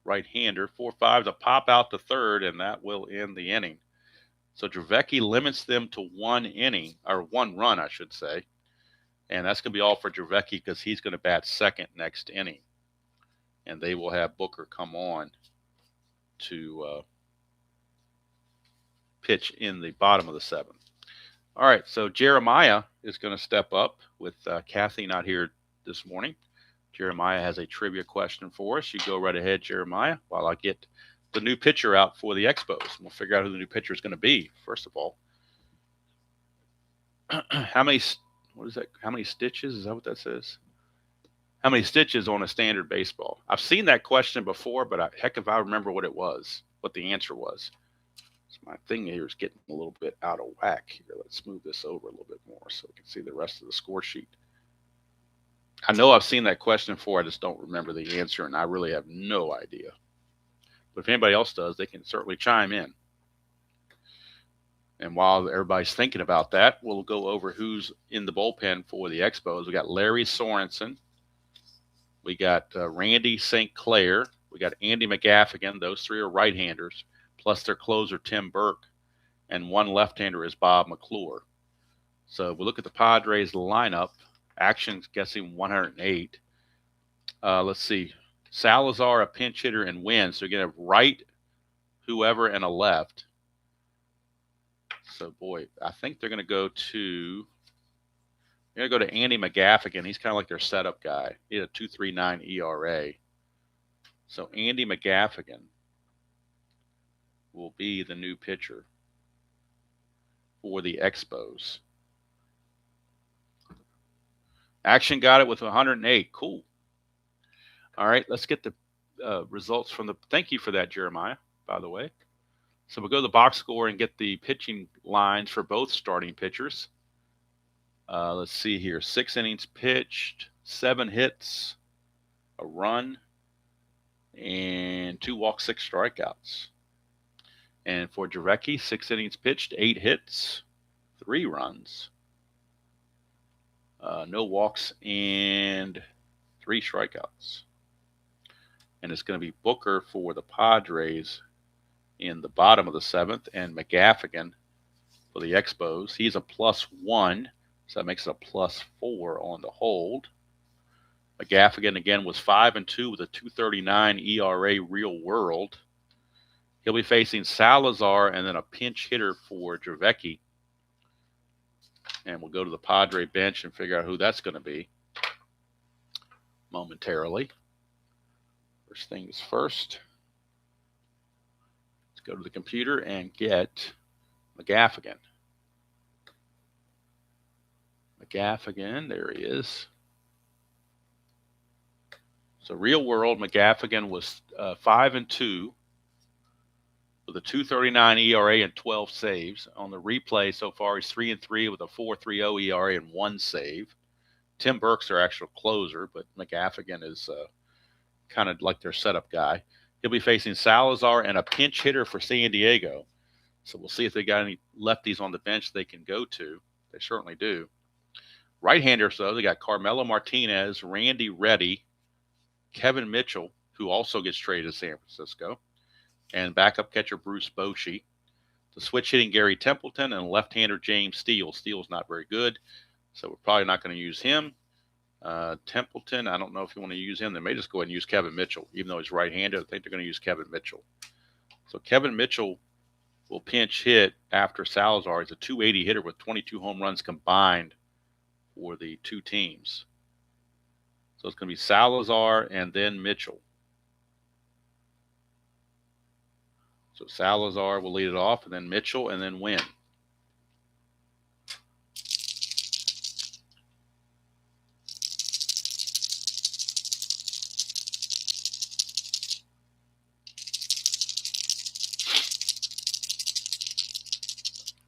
right-hander. 4-5 to pop out to third, and that will end the inning. So Dravecky limits them to 1 inning, or 1 run, I should say. And that's going to be all for Dravecky because he's going to bat second next inning. And they will have Booker come on to pitch in the bottom of the 7th. All right, so Jeremiah is going to step up with Kathy not here this morning. Jeremiah has a trivia question for us. You go right ahead, Jeremiah, while I get the new pitcher out for the Expos. We'll figure out who the new pitcher is going to be, first of all. How many stitches? Is that what that says? How many stitches on a standard baseball? I've seen that question before, but heck if I remember what it was, what the answer was. So my thing here is getting a little bit out of whack here. Let's move this over a little bit more so we can see the rest of the score sheet. I know I've seen that question before. I just don't remember the answer, and I really have no idea. But if anybody else does, they can certainly chime in. And while everybody's thinking about that, we'll go over who's in the bullpen for the Expos. We got Larry Sorensen. We got Randy St. Clair. We got Andy McGaffigan. Those 3 are right-handers, plus their closer, Tim Burke. And 1 left-hander is Bob McClure. So if we look at the Padres lineup, Action's guessing 108. Let's see. Salazar, a pinch hitter, and Wynn. So you're going to have right, whoever, and a left. So, boy, I think they're going to go to Andy McGaffigan. He's kind of like their setup guy. He had a 2.39 ERA. So Andy McGaffigan will be the new pitcher for the Expos. Action got it with 108. Cool. All right, let's get the results from the – thank you for that, Jeremiah, by the way. So we'll go to the box score and get the pitching lines for both starting pitchers. Let's see here. 6 innings pitched, 7 hits, a run, and 2 walks, 6 strikeouts. And for Dravecky, 6 innings pitched, 8 hits, 3 runs, no walks, and 3 strikeouts. And it's going to be Booker for the Padres in the bottom of the 7th, and McGaffigan for the Expos. He's a +1, so that makes it a +4 on the hold. McGaffigan, again, was 5-2 with a 2.39 ERA real world. He'll be facing Salazar and then a pinch hitter for Dravecky. And we'll go to the Padre bench and figure out who that's going to be momentarily. First things first. Let's go to the computer and get McGaffigan. McGaffigan, there he is. So real world, McGaffigan was 5-2 with a 2.39 ERA and 12 saves. On the replay so far, he's 3-3 with a 4.30 ERA and 1 save. Tim Burke's their actual closer, but McGaffigan is kind of like their setup guy. He'll be facing Salazar and a pinch hitter for San Diego. So we'll see if they got any lefties on the bench they can go to. They certainly do. Right-handers, though, they got Carmelo Martinez, Randy Reddy, Kevin Mitchell, who also gets traded to San Francisco, and backup catcher Bruce Bochy. the switch hitting Gary Templeton and left-hander James Steele. Steele's not very good, so we're probably not going to use him. Templeton, I don't know if you want to use him. They may just go ahead and use Kevin Mitchell, even though he's right-handed. I think they're going to use Kevin Mitchell. So Kevin Mitchell will pinch hit after Salazar. He's a 280 hitter with 22 home runs combined for the two teams. So it's going to be Salazar and then Mitchell. So Salazar will lead it off, and then Mitchell, and then Wynn.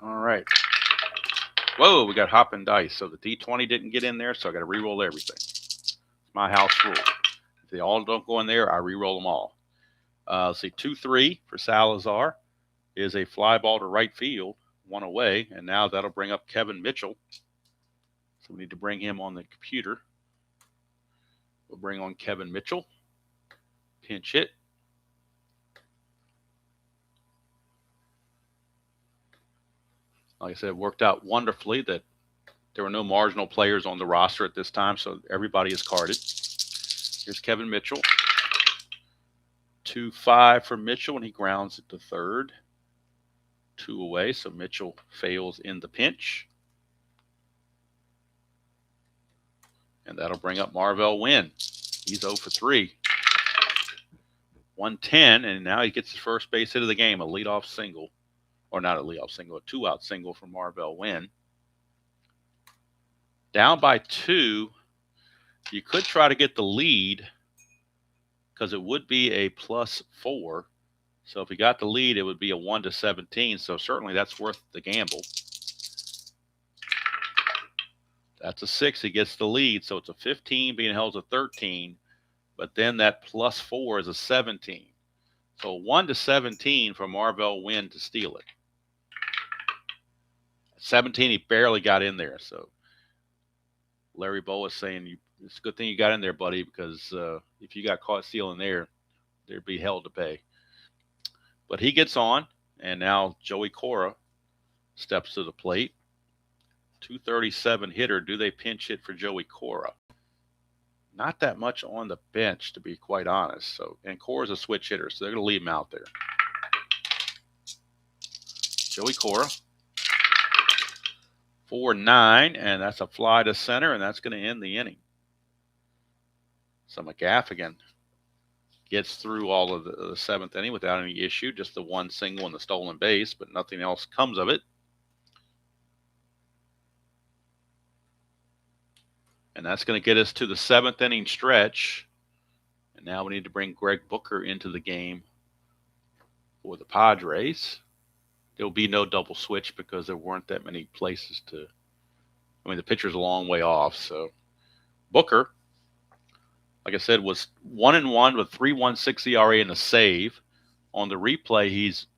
All right. Whoa, we got hop and dice. So the D20 didn't get in there, so I got to re-roll everything. It's my house rule. If they all don't go in there, I re-roll them all. Let's see, 2-3 for Salazar is a fly ball to right field, one away, and now that'll bring up Kevin Mitchell. So we need to bring him on the computer. We'll bring on Kevin Mitchell. Pinch hit. Like I said, it worked out wonderfully that there were no marginal players on the roster at this time, so everybody is carded. Here's Kevin Mitchell. 2-5 for Mitchell, and he grounds it to third. 2 away, so Mitchell fails in the pinch. And that'll bring up Marvell Wynn. He's 0 for 3. 110, and now he gets his first base hit of the game, a leadoff single. Or not a leadoff single, a 2-out single from Marvell Wynn. Down by 2, you could try to get the lead because it would be a +4. So if he got the lead, it would be a 1-17. So certainly that's worth the gamble. That's a 6. He gets the lead. So it's a 15 being held to 13. But then that +4 is a 17. So 1-17 for Marvell Wynn to steal it. 17, he barely got in there. So Larry Bow is saying, it's a good thing you got in there, buddy, because if you got caught stealing there, there'd be hell to pay. But he gets on, and now Joey Cora steps to the plate. 237 hitter. Do they pinch hit for Joey Cora? Not that much on the bench, to be quite honest. So, and Cora's a switch hitter, so they're going to leave him out there. Joey Cora. 4-9, and that's a fly to center, and that's going to end the inning. So McGaffigan gets through all of the seventh inning without any issue, just the one single and the stolen base, but nothing else comes of it. And that's going to get us to the 7th inning stretch. And now we need to bring Greg Booker into the game for the Padres. There'll be no double switch because there weren't that many places to. I mean, the pitcher's a long way off. So Booker, like I said, was 1-1 with 3.16 ERA and a save. On the replay, he's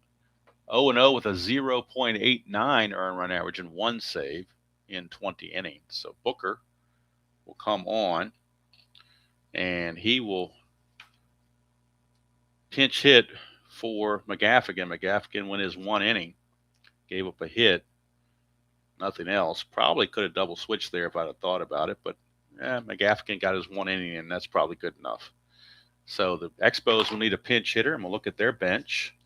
0-0 with a 0.89 earned run average and 1 save in 20 innings. So Booker will come on, and he will pinch hit for McGaffigan. McGaffigan went his 1 inning, gave up a hit, nothing else. Probably could have double switched there if I'd have thought about it, but McGaffigan got his 1 inning, and that's probably good enough. So the Expos will need a pinch hitter, and we'll look at their bench,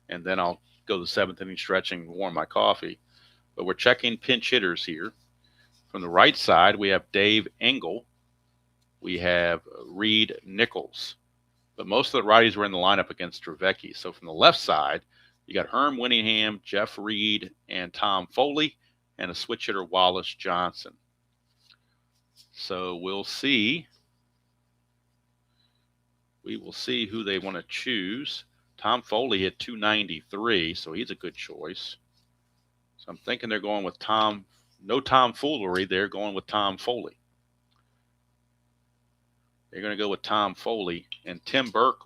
and then I'll go the 7th inning stretch and warm my coffee. But we're checking pinch hitters here. From the right side, we have Dave Engel. We have Reed Nichols. But most of the righties were in the lineup against Dravecky. So from the left side, you got Herm Winningham, Jeff Reed, and Tom Foley, and a switch hitter, Wallace Johnson. So we'll see. We will see who they want to choose. Tom Foley hit 293, so he's a good choice. So I'm thinking they're going with no tomfoolery. They're going with Tom Foley. They're going to go with Tom Foley, and Tim Burke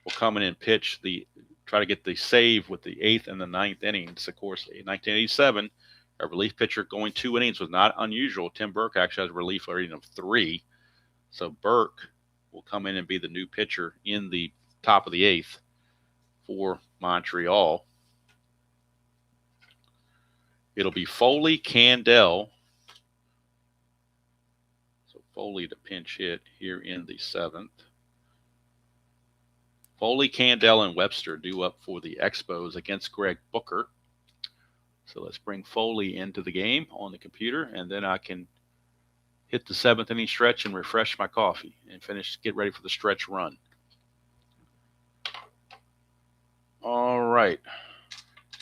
will come in and pitch try to get the save with the 8th and the 9th innings. Of course, in 1987, a relief pitcher going 2 innings was not unusual. Tim Burke actually has a relief rating of 3. So Burke will come in and be the new pitcher in the top of the 8th for Montreal. It'll be Foley, Candell. So Foley to pinch hit here in the 7th. Foley, Candell, and Webster due up for the Expos against Greg Booker. So let's bring Foley into the game on the computer, and then I can hit the 7th inning stretch and refresh my coffee and get ready for the stretch run. All right.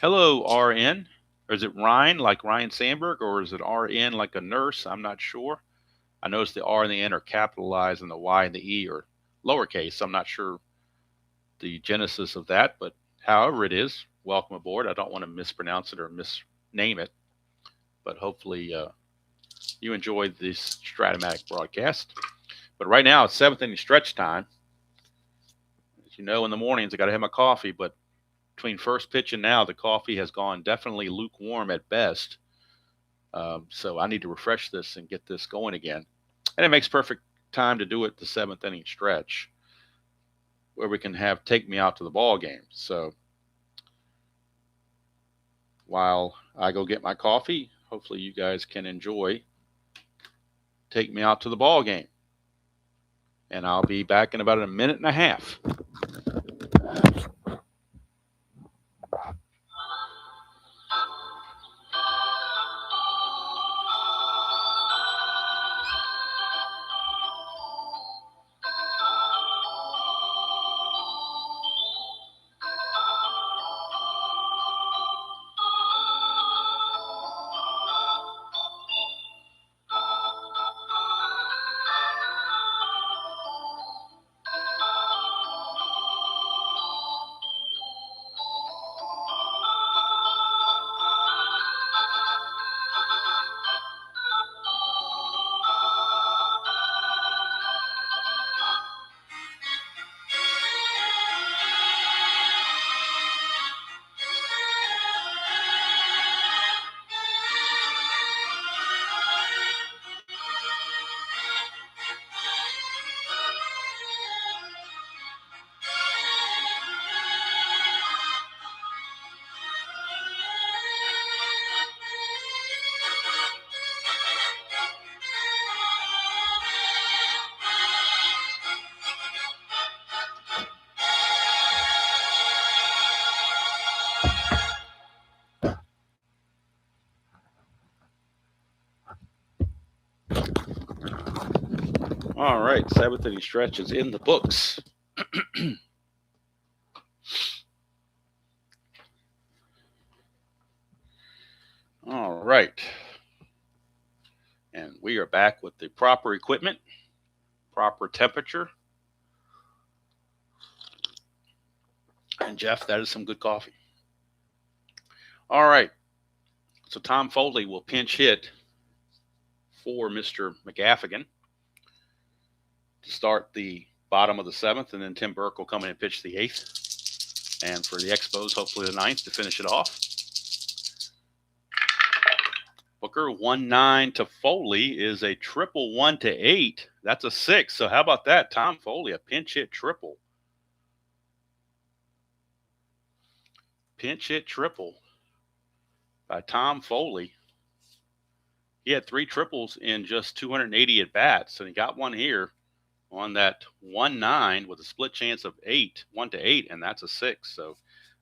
Hello, RN. Or is it Ryan, like Ryan Sandberg, or is it RN like a nurse? I'm not sure. I noticed the R and the N are capitalized and the Y and the E are lowercase. I'm not sure the genesis of that, but however it is, welcome aboard. I don't want to mispronounce it or misname it, but hopefully you enjoyed this Strat-O-Matic broadcast. But right now it's 7th inning stretch time. As you know, in the mornings I got to have my coffee, but between first pitch and now, the coffee has gone definitely lukewarm at best. So I need to refresh this and get this going again. And it makes perfect time to do it the 7th inning stretch, where we can have take me out to the ball game. So while I go get my coffee, hopefully you guys can enjoy take me out to the ball game. And I'll be back in about a minute and a half. All right, 7th inning stretch is in the books. All right. And we are back with the proper equipment, proper temperature. And Jeff, that is some good coffee. All right. So Tom Foley will pinch hit for Mr. McGaffigan to start the bottom of the 7th, and then Tim Burke will come in and pitch the 8th. And for the Expos, hopefully the 9th to finish it off. Booker 1-9 to Foley is a triple 1-8. That's a 6. So how about that? Tom Foley, a pinch hit triple. Pinch hit triple by Tom Foley. He had 3 triples in just 280 at bats, and he got one here on that 1-9 with a split chance of 1-8, and that's a 6. So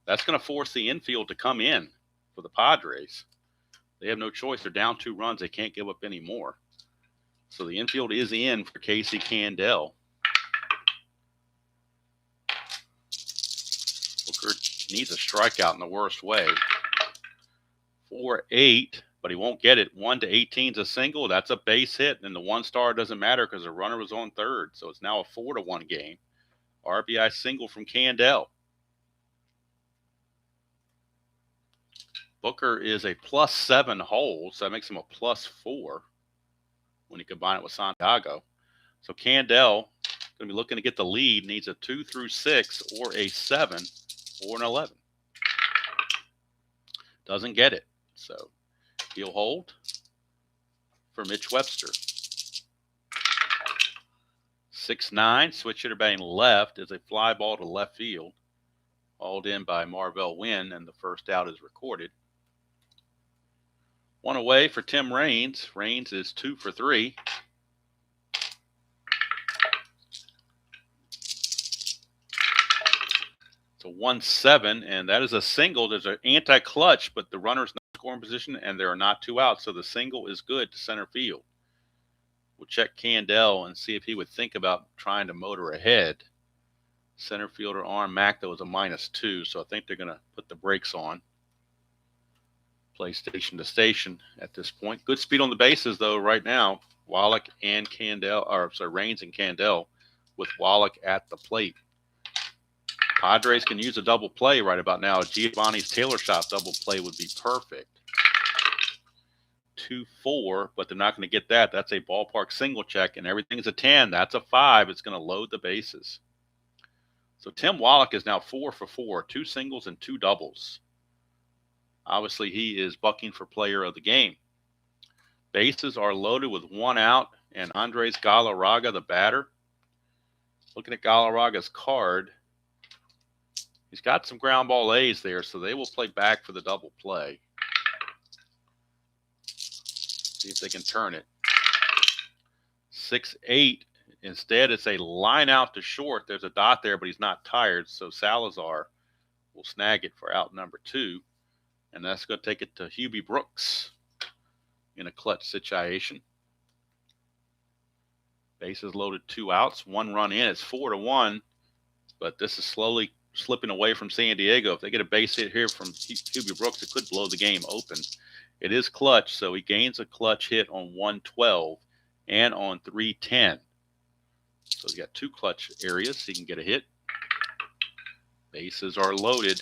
that's going to force the infield to come in for the Padres. They have no choice. They're down 2 runs. They can't give up any more. So the infield is in for Casey Candell. Booker needs a strikeout in the worst way. 4-8, but he won't get it. 1-18 is a single. That's a base hit, and the 1 star doesn't matter because the runner was on third. So it's now a 4-1 game. RBI single from Candell. Booker is a +7 hole, so that makes him a +4 when you combine it with Santiago. So Candell going to be looking to get the lead, needs a 2 through 6 or a 7 or an 11. Doesn't get it, so he'll hold for Mitch Webster. 6-9, switch hitter batting left is a fly ball to left field, hauled in by Marvell Wynn, and the first out is recorded. One away for Tim Raines. Raines is 2 for 3. It's a 1-7, and that is a single. There's an anti-clutch, but the runner's not scoring position, and there are not 2 outs, so the single is good to center field. We'll check Candell and see if he would think about trying to motor ahead. Center fielder arm Mac, though, is a -2, so I think they're going to put the brakes on. Play station to station at this point. Good speed on the bases, though, right now. Wallach and Candell, or sorry, Raines and Candell, with Wallach at the plate. Padres can use a double play right about now. Giovanni's Taylor shot double play would be perfect. 2-4, but they're not going to get that. That's a ballpark single check, and everything's a 10. That's a 5. It's going to load the bases. So Tim Wallach is now 4 for 4, 2 singles and 2 doubles. Obviously, he is bucking for player of the game. Bases are loaded with 1 out, and Andres Galarraga, the batter. Looking at Galarraga's card, he's got some ground ball A's there, so they will play back for the double play. See if they can turn it. 6-8. Instead, it's a line out to short. There's a dot there, but he's not tired, so Salazar will snag it for out number 2. And that's going to take it to Hubie Brooks in a clutch situation. Bases loaded, 2 outs, 1 run in. It's 4-1, but this is slowly slipping away from San Diego. If they get a base hit here from Hubie Brooks, it could blow the game open. It is clutch, so he gains a clutch hit on 112 and on 310. So he's got 2 clutch areas. He can get a hit. Bases are loaded.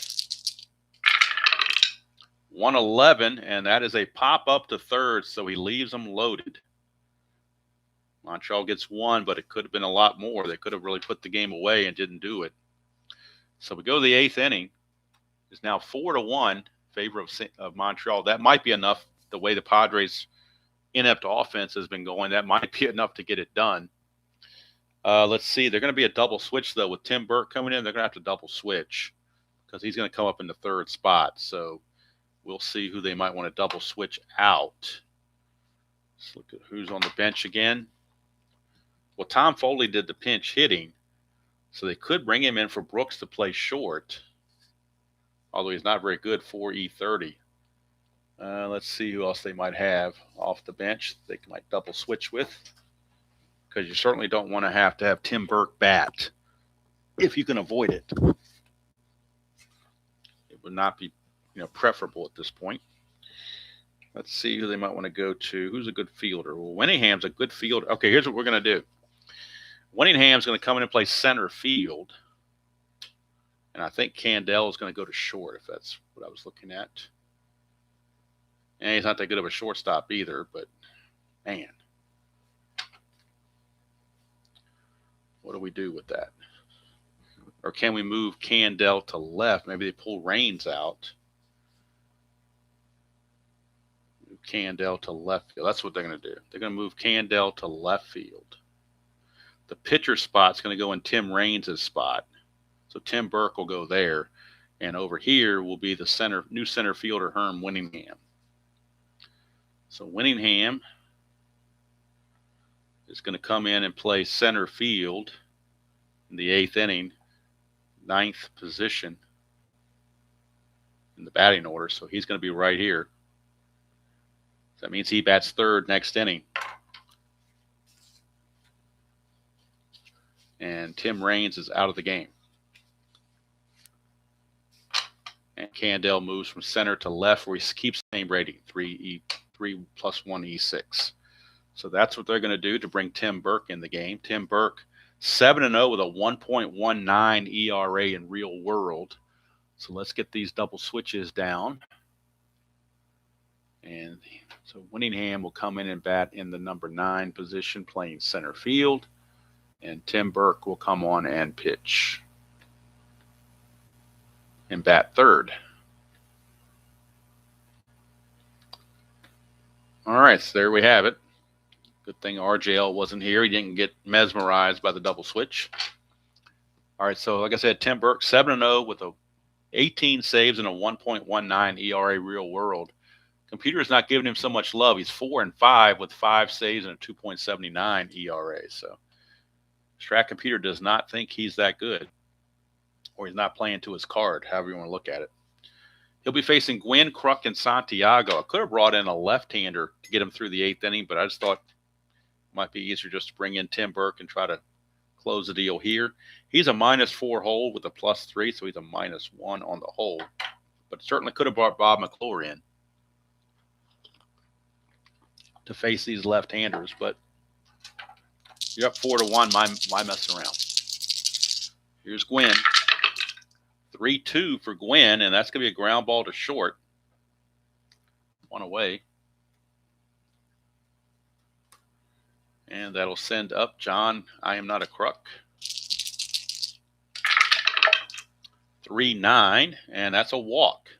111, and that is a pop up to third, so he leaves them loaded. Montreal gets 1, but it could have been a lot more. They could have really put the game away and didn't do it. So we go to the 8th inning. It's now 4-1 in favor of Montreal. That might be enough. The way the Padres' inept offense has been going, that might be enough to get it done. Let's see. They're going to be a double switch, though. With Tim Burke coming in, they're going to have to double switch because he's going to come up in the 3rd spot. So we'll see who they might want to double switch out. Let's look at who's on the bench again. Well, Tom Foley did the pinch hitting, so they could bring him in for Brooks to play short, although he's not very good for E30. Let's see who else they might have off the bench they might double switch with, because you certainly don't want to have Tim Burke bat if you can avoid it. It would not be preferable at this point. Let's see who they might want to go to. Who's a good fielder? Well, Winningham's a good fielder. Okay, here's what we're going to do. Winningham's going to come in and play center field. And I think Candell is going to go to short, if that's what I was looking at. And he's not that good of a shortstop either, but man. What do we do with that? Or can we move Candell to left? Maybe they pull Raines out. Move Candell to left field. That's what they're going to do. They're going to move Candell to left field. The pitcher spot's going to go in Tim Raines' spot. So Tim Burke will go there. And over here will be the new center fielder, Herm Winningham. So Winningham is going to come in and play center field in the 8th inning, 9th position in the batting order. So he's going to be right here. So that means he bats 3rd next inning. And Tim Raines is out of the game. And Candell moves from center to left, where he keeps the same rating, 3 plus 1 E6. So that's what they're going to do to bring Tim Burke in the game. Tim Burke, 7-0 with a 1.19 ERA in real world. So let's get these double switches down. And so Winningham will come in and bat in the number 9 position, playing center field. And Tim Burke will come on and pitch and bat 3rd. All right, so there we have it. Good thing RJL wasn't here. He didn't get mesmerized by the double switch. All right, so like I said, Tim Burke, 7-0 with 18 saves and a 1.19 ERA real world. Computer is not giving him so much love. He's 4-5 with 5 saves and a 2.79 ERA. So Strat Computer does not think he's that good, or he's not playing to his card, however you want to look at it. He'll be facing Gwynn, Kruk, and Santiago. I could have brought in a left-hander to get him through the 8th inning, but I just thought it might be easier just to bring in Tim Burke and try to close the deal here. He's a -4 hold with a +3, so he's a -1 on the hold. But certainly could have brought Bob McClure in to face these left-handers. But you're up 4-1. Why mess around? Here's Gwynn. 3-2 for Gwynn, and that's going to be a ground ball to short. 1 away. And that'll send up John, I am not a Kruk. 3-9, and that's a walk.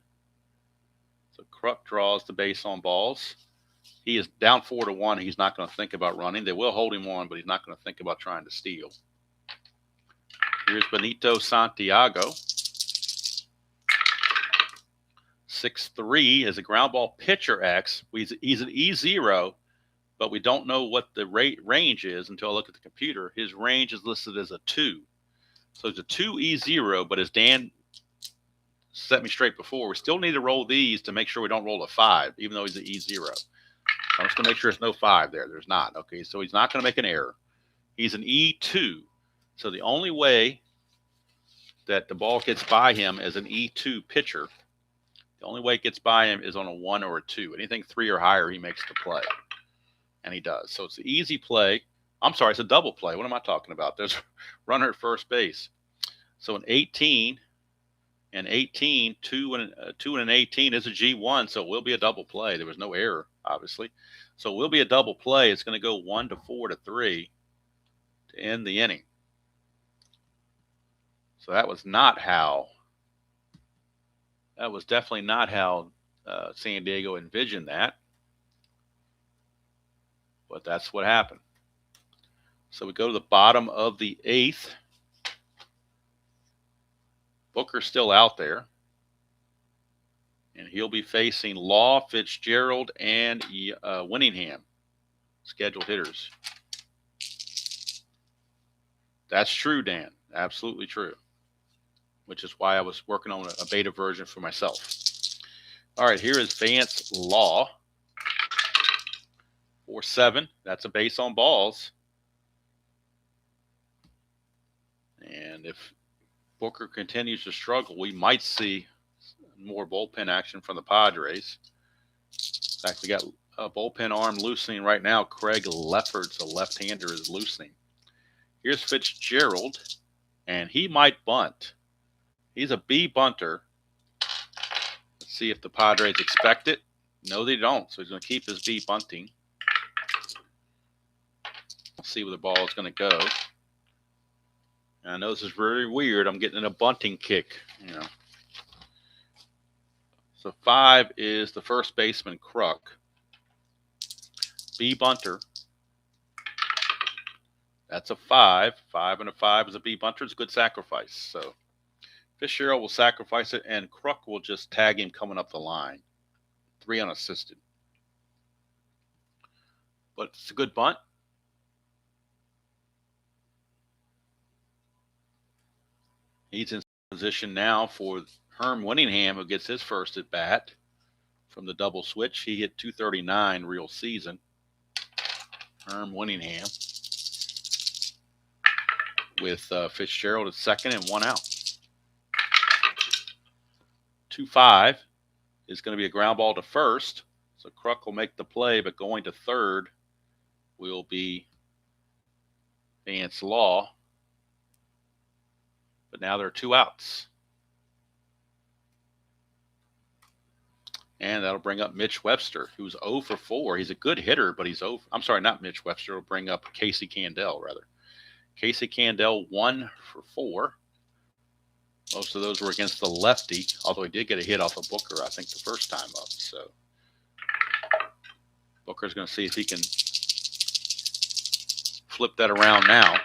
So Kruk draws the base on balls. He is down 4-1. He's not going to think about running. They will hold him on, but he's not going to think about trying to steal. Here's Benito Santiago. 6-3 is a ground ball pitcher X. He's an E0, but we don't know what the range is until I look at the computer. His range is listed as a 2. So it's a 2 E0, but as Dan set me straight before, we still need to roll these to make sure we don't roll a 5, even though he's an E0. I'm just going to make sure there's no 5 there. There's not. Okay, so he's not going to make an error. He's an E2. So the only way that the ball gets by him as an E2 pitcher, the only way it gets by him is on a 1 or a 2. Anything 3 or higher, he makes the play. And he does. So it's an easy play. I'm sorry, it's a double play. What am I talking about? There's a runner at first base. So an 18 and 18, 2 and an 18 is a G1, so it will be a double play. There was no error, obviously. So it will be a double play. It's going to go 1-4-3 to end the inning. So that was definitely not how San Diego envisioned that. But that's what happened. So we go to the bottom of the 8th. Booker's still out there. And he'll be facing Law, Fitzgerald, and Winningham, scheduled hitters. That's true, Dan. Absolutely true. Which is why I was working on a beta version for myself. All right, here is Vance Law. 4-7. That's a base on balls. And if Booker continues to struggle, we might see more bullpen action from the Padres. In fact, we got a bullpen arm loosening right now. Craig Lefferts, a left-hander, is loosening. Here's Fitzgerald, and he might bunt. He's a B bunter. Let's see if the Padres expect it. No, they don't. So he's going to keep his B bunting. See where the ball is going to go. And I know this is very weird. I'm getting a bunting kick, you know. So 5 is the first baseman, Kruk. B bunter. That's a 5. 5 and a 5 is a B bunter. It's a good sacrifice. So Fitzgerald will sacrifice it, and Kruk will just tag him coming up the line. 3 unassisted. But it's a good bunt. He's in position now for Herm Winningham, who gets his first at bat from the double switch. He hit .239 real season. Herm Winningham with Fitzgerald at second and 1 out. 2-5 is going to be a ground ball to first. So Kruk will make the play, but going to third will be Vance Law. But now there are 2 outs. And that'll bring up Mitch Webster, who's 0 for 4. He's a good hitter, but he's 0. I'm sorry, not Mitch Webster. It'll bring up Casey Candell, rather. Casey Candell, 1 for 4. Most of those were against the lefty, although he did get a hit off of Booker, I think, the first time up. So Booker's going to see if he can flip that around now.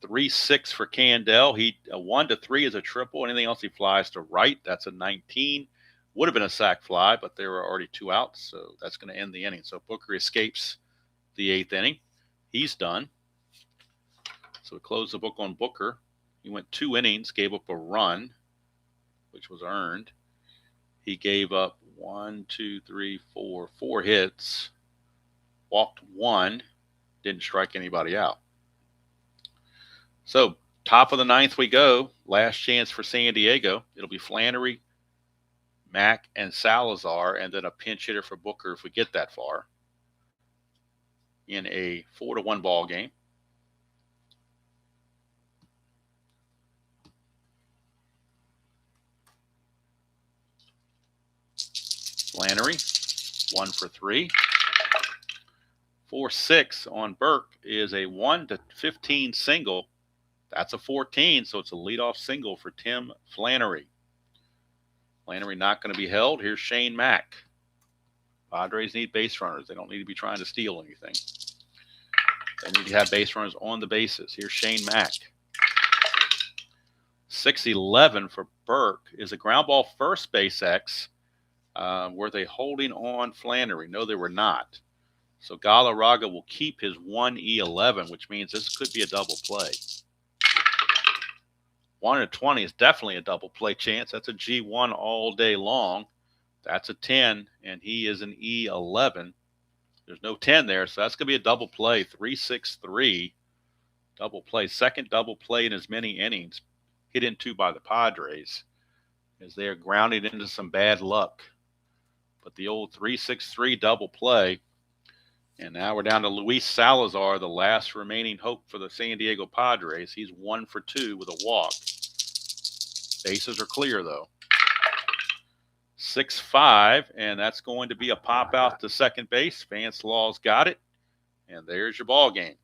3-6 for Candell. A 1-3 is a triple. Anything else he flies to right, that's a 19. Would have been a sac fly, but there were already 2 outs, so that's going to end the inning. So Booker escapes the 8th inning. He's done. So we close the book on Booker. He went 2 innings, gave up a run, which was earned. He gave up 4 hits, walked 1, didn't strike anybody out. So top of the 9th we go. Last chance for San Diego. It'll be Flannery, Mack, and Salazar, and then a pinch hitter for Booker if we get that far in a 4-1 ball game. Flannery, 1 for 3. 4-6 on Burke is a 1-15 single. That's a 14, so it's a leadoff single for Tim Flannery. Flannery not going to be held. Here's Shane Mack. Padres need base runners. They don't need to be trying to steal anything. They need to have base runners on the bases. Here's Shane Mack. 6-11 for Burke is a ground ball first base X. Were they holding on Flannery? No, they were not. So Galarraga will keep his 1-11, which means this could be a double play. 1-20 is definitely a double play chance. That's a G1 all day long. That's a 10, and he is an E11. There's no 10 there, so that's going to be a double play. 3-6-3 double play. Second double play in as many innings hit into by the Padres as they are grounded into some bad luck. But the old 3-6-3 double play. And now we're down to Luis Salazar, the last remaining hope for the San Diego Padres. He's 1 for 2 with a walk. Bases are clear, though. 6-5, and that's going to be a pop out to second base. Vance Law's got it, and there's your ball game.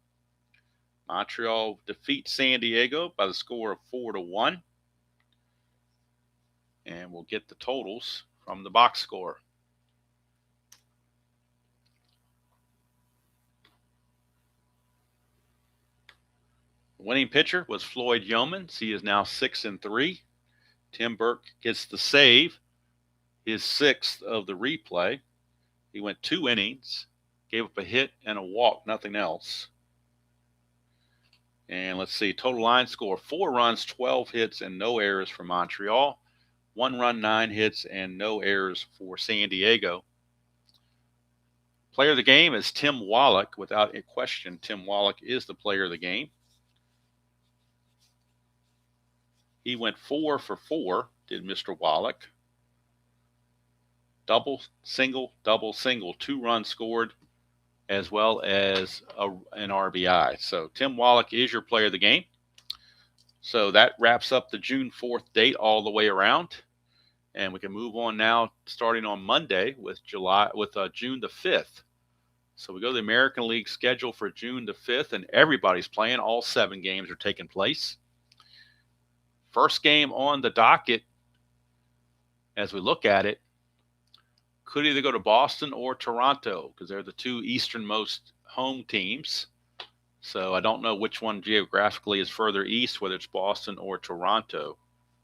Montreal defeats San Diego by the score of 4-1. And we'll get the totals from the box score. The winning pitcher was Floyd Youmans. He is now 6-3. Tim Burke gets the save, his 6th of the replay. He went 2 innings, gave up a hit and a walk, nothing else. And let's see, total line score, 4 runs, 12 hits, and no errors for Montreal. 1 run, 9 hits, and no errors for San Diego. Player of the game is Tim Wallach. Without a question, Tim Wallach is the player of the game. He went 4 for 4, did Mr. Wallach. Double, single, 2 runs scored, as well as an RBI. So Tim Wallach is your player of the game. So that wraps up the June 4th date all the way around. And we can move on now, starting on Monday with June the 5th. So we go to the American League schedule for June the 5th, and everybody's playing. All 7 games are taking place. First game on the docket, as we look at it, could either go to Boston or Toronto because they're the 2 easternmost home teams. So I don't know which one geographically is further east, whether it's Boston or Toronto.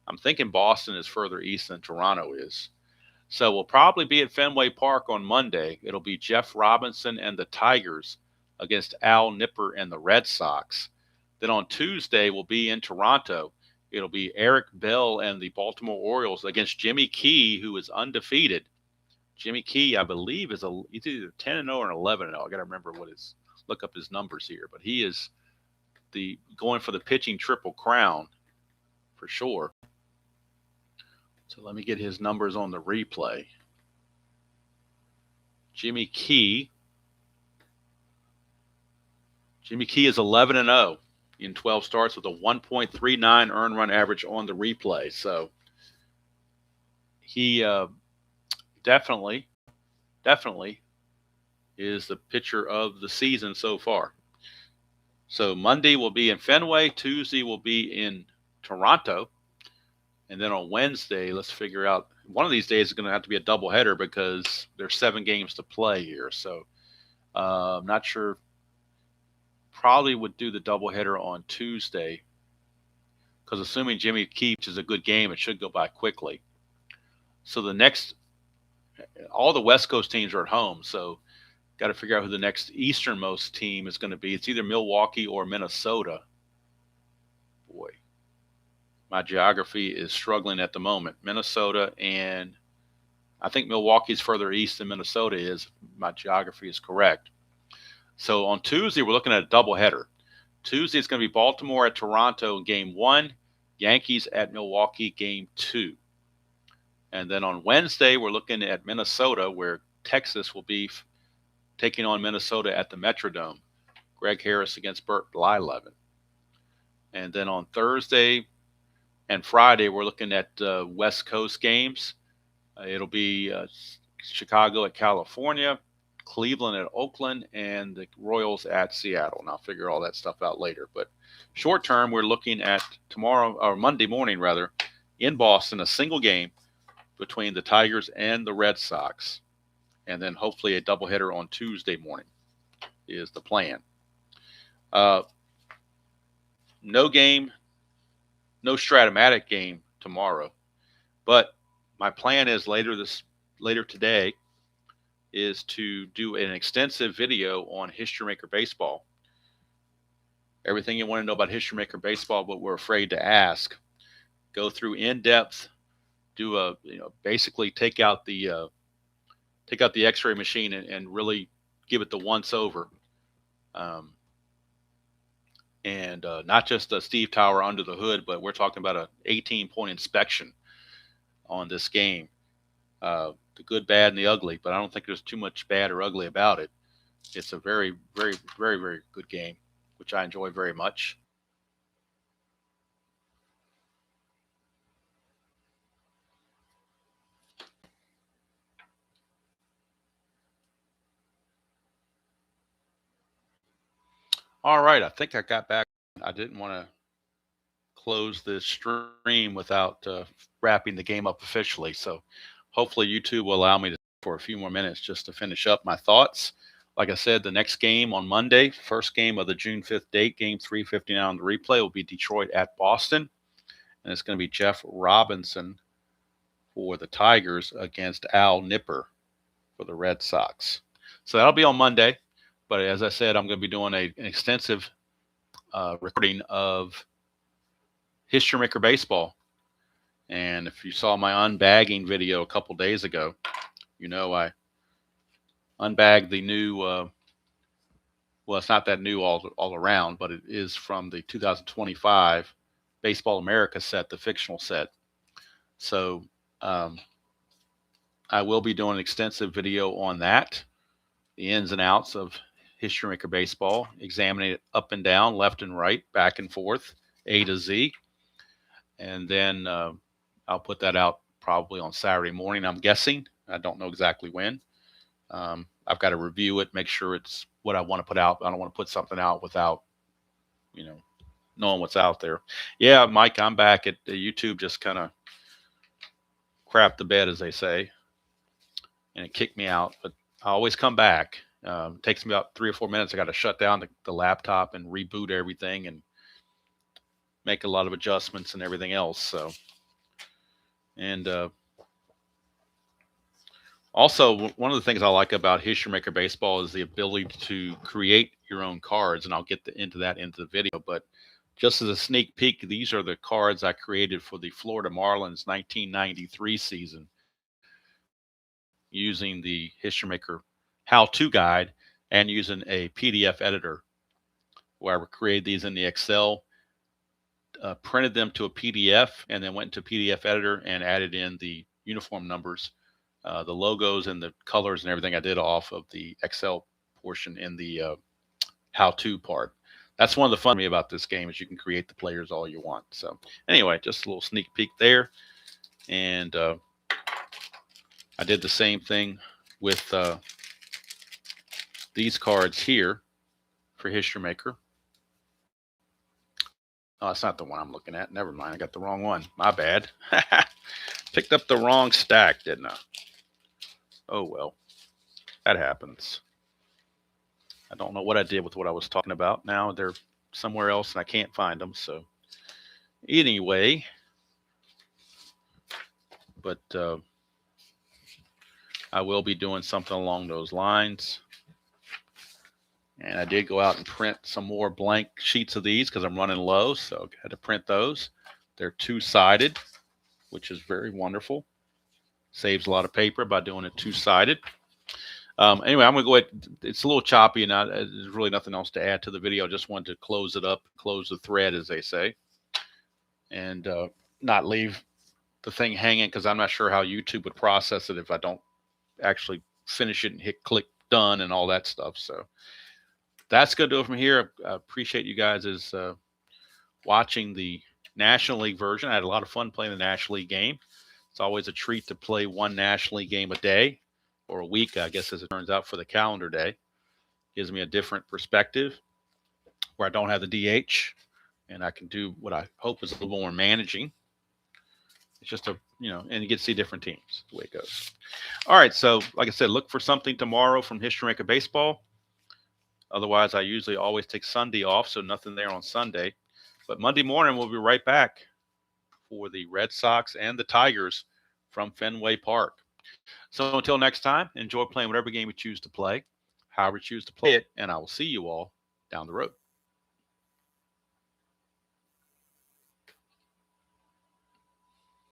I'm thinking Boston is further east than Toronto is. So we'll probably be at Fenway Park on Monday. It'll be Jeff Robinson and the Tigers against Al Nipper and the Red Sox. Then on Tuesday, we'll be in Toronto. It'll be Eric Bell and the Baltimore Orioles against Jimmy Key, who is undefeated. Jimmy Key, I believe, is he's either 10-0 or 11-0. I got to remember look up his numbers here. But he is going for the pitching triple crown for sure. So let me get his numbers on the replay. Jimmy Key is 11-0 in 12 starts with a 1.39 earned run average on the replay. So he definitely is the pitcher of the season so far. So Monday will be in Fenway. Tuesday will be in Toronto. And then on Wednesday, let's figure out, one of these days is going to have to be a doubleheader because there's 7 games to play here. So I'm not sure. Probably would do the doubleheader on Tuesday because assuming Jimmy keeps is a good game, it should go by quickly. So all the West Coast teams are at home. So got to figure out who the next easternmost team is going to be. It's either Milwaukee or Minnesota. Boy, my geography is struggling at the moment. Minnesota, and I think Milwaukee's further east than Minnesota is. My geography is correct. So on Tuesday, we're looking at a doubleheader. Tuesday, it's going to be Baltimore at Toronto, game 1, Yankees at Milwaukee, game 2. And then on Wednesday, we're looking at Minnesota, where Texas will be taking on Minnesota at the Metrodome. Greg Harris against Burt Blyleven. And then on Thursday and Friday, we're looking at West Coast games. It'll be Chicago at California, Cleveland at Oakland, and the Royals at Seattle. And I'll figure all that stuff out later. But short term, we're looking at tomorrow, or Monday morning rather, in Boston, a single game between the Tigers and the Red Sox. And then hopefully a doubleheader on Tuesday morning is the plan. No Strat-O-Matic game tomorrow. But my plan is later today is to do an extensive video on History Maker Baseball. Everything you want to know about History Maker Baseball, but we're afraid to ask. Go through in depth. Do basically take out the X-ray machine and really give it the once over. And not just a Steve Tower under the hood, but we're talking about an 18-point inspection on this game. The good, bad, and the ugly, but I don't think there's too much bad or ugly about it. It's a very, very, very, very good game, which I enjoy very much. All right, I think I got back. I didn't want to close this stream without wrapping the game up officially. So hopefully YouTube will allow me to for a few more minutes just to finish up my thoughts. Like I said, the next game on Monday, first game of the June 5th date, game 359 on the replay, will be Detroit at Boston. And it's going to be Jeff Robinson for the Tigers against Al Nipper for the Red Sox. So that'll be on Monday. But as I said, I'm going to be doing an extensive recording of History Maker Baseball. And if you saw my unbagging video a couple days ago, you know I unbagged the new, well, it's not that new all around, but it is from the 2025 Baseball America set, the fictional set. So I will be doing an extensive video on that, the ins and outs of History Maker Baseball, examining it up and down, left and right, back and forth, A to Z. And then I'll put that out probably on Saturday morning, I'm guessing. I don't know exactly when. I've got to review it, make sure it's what I want to put out. I don't want to put something out without, knowing what's out there. Yeah, Mike, I'm back at YouTube. Just kind of crapped the bed, as they say, and it kicked me out. But I always come back. It takes me about 3 or 4 minutes. I got to shut down the laptop and reboot everything and make a lot of adjustments and everything else. So, and also, one of the things I like about History Maker Baseball is the ability to create your own cards, and I'll get into that into the video. But just as a sneak peek, these are the cards I created for the Florida Marlins 1993 season using the History Maker how-to guide and using a PDF editor, where I created these in the Excel, printed them to a PDF, and then went into PDF editor and added in the uniform numbers, the logos and the colors and everything I did off of the Excel portion in the how-to part. That's one of the fun for me about this game is you can create the players all you want. So anyway, just a little sneak peek there. And I did the same thing with these cards here for History Maker. Oh, that's not the one I'm looking at. Never mind. I got the wrong one. My bad. Picked up the wrong stack, didn't I? Oh, well. That happens. I don't know what I did with what I was talking about. Now they're somewhere else and I can't find them. So anyway, but I will be doing something along those lines. And I did go out and print some more blank sheets of these because I'm running low, so I had to print those. They're two-sided, which is very wonderful. Saves a lot of paper by doing it two-sided. Anyway, I'm going to go ahead. It's a little choppy, and there's really nothing else to add to the video. I just wanted to close it up, close the thread, as they say, and not leave the thing hanging because I'm not sure how YouTube would process it if I don't actually finish it and hit click done and all that stuff. So that's going to do it from here. I appreciate you guys watching the National League version. I had a lot of fun playing the National League game. It's always a treat to play one National League game a day, or a week, I guess, as it turns out, for the calendar day. Gives me a different perspective where I don't have the DH, and I can do what I hope is a little more managing. It's just and you get to see different teams, the way it goes. All right, so like I said, look for something tomorrow from History Maker Baseball. Otherwise, I usually always take Sunday off, so nothing there on Sunday. But Monday morning, we'll be right back for the Red Sox and the Tigers from Fenway Park. So until next time, enjoy playing whatever game you choose to play, however you choose to play it, and I will see you all down the road.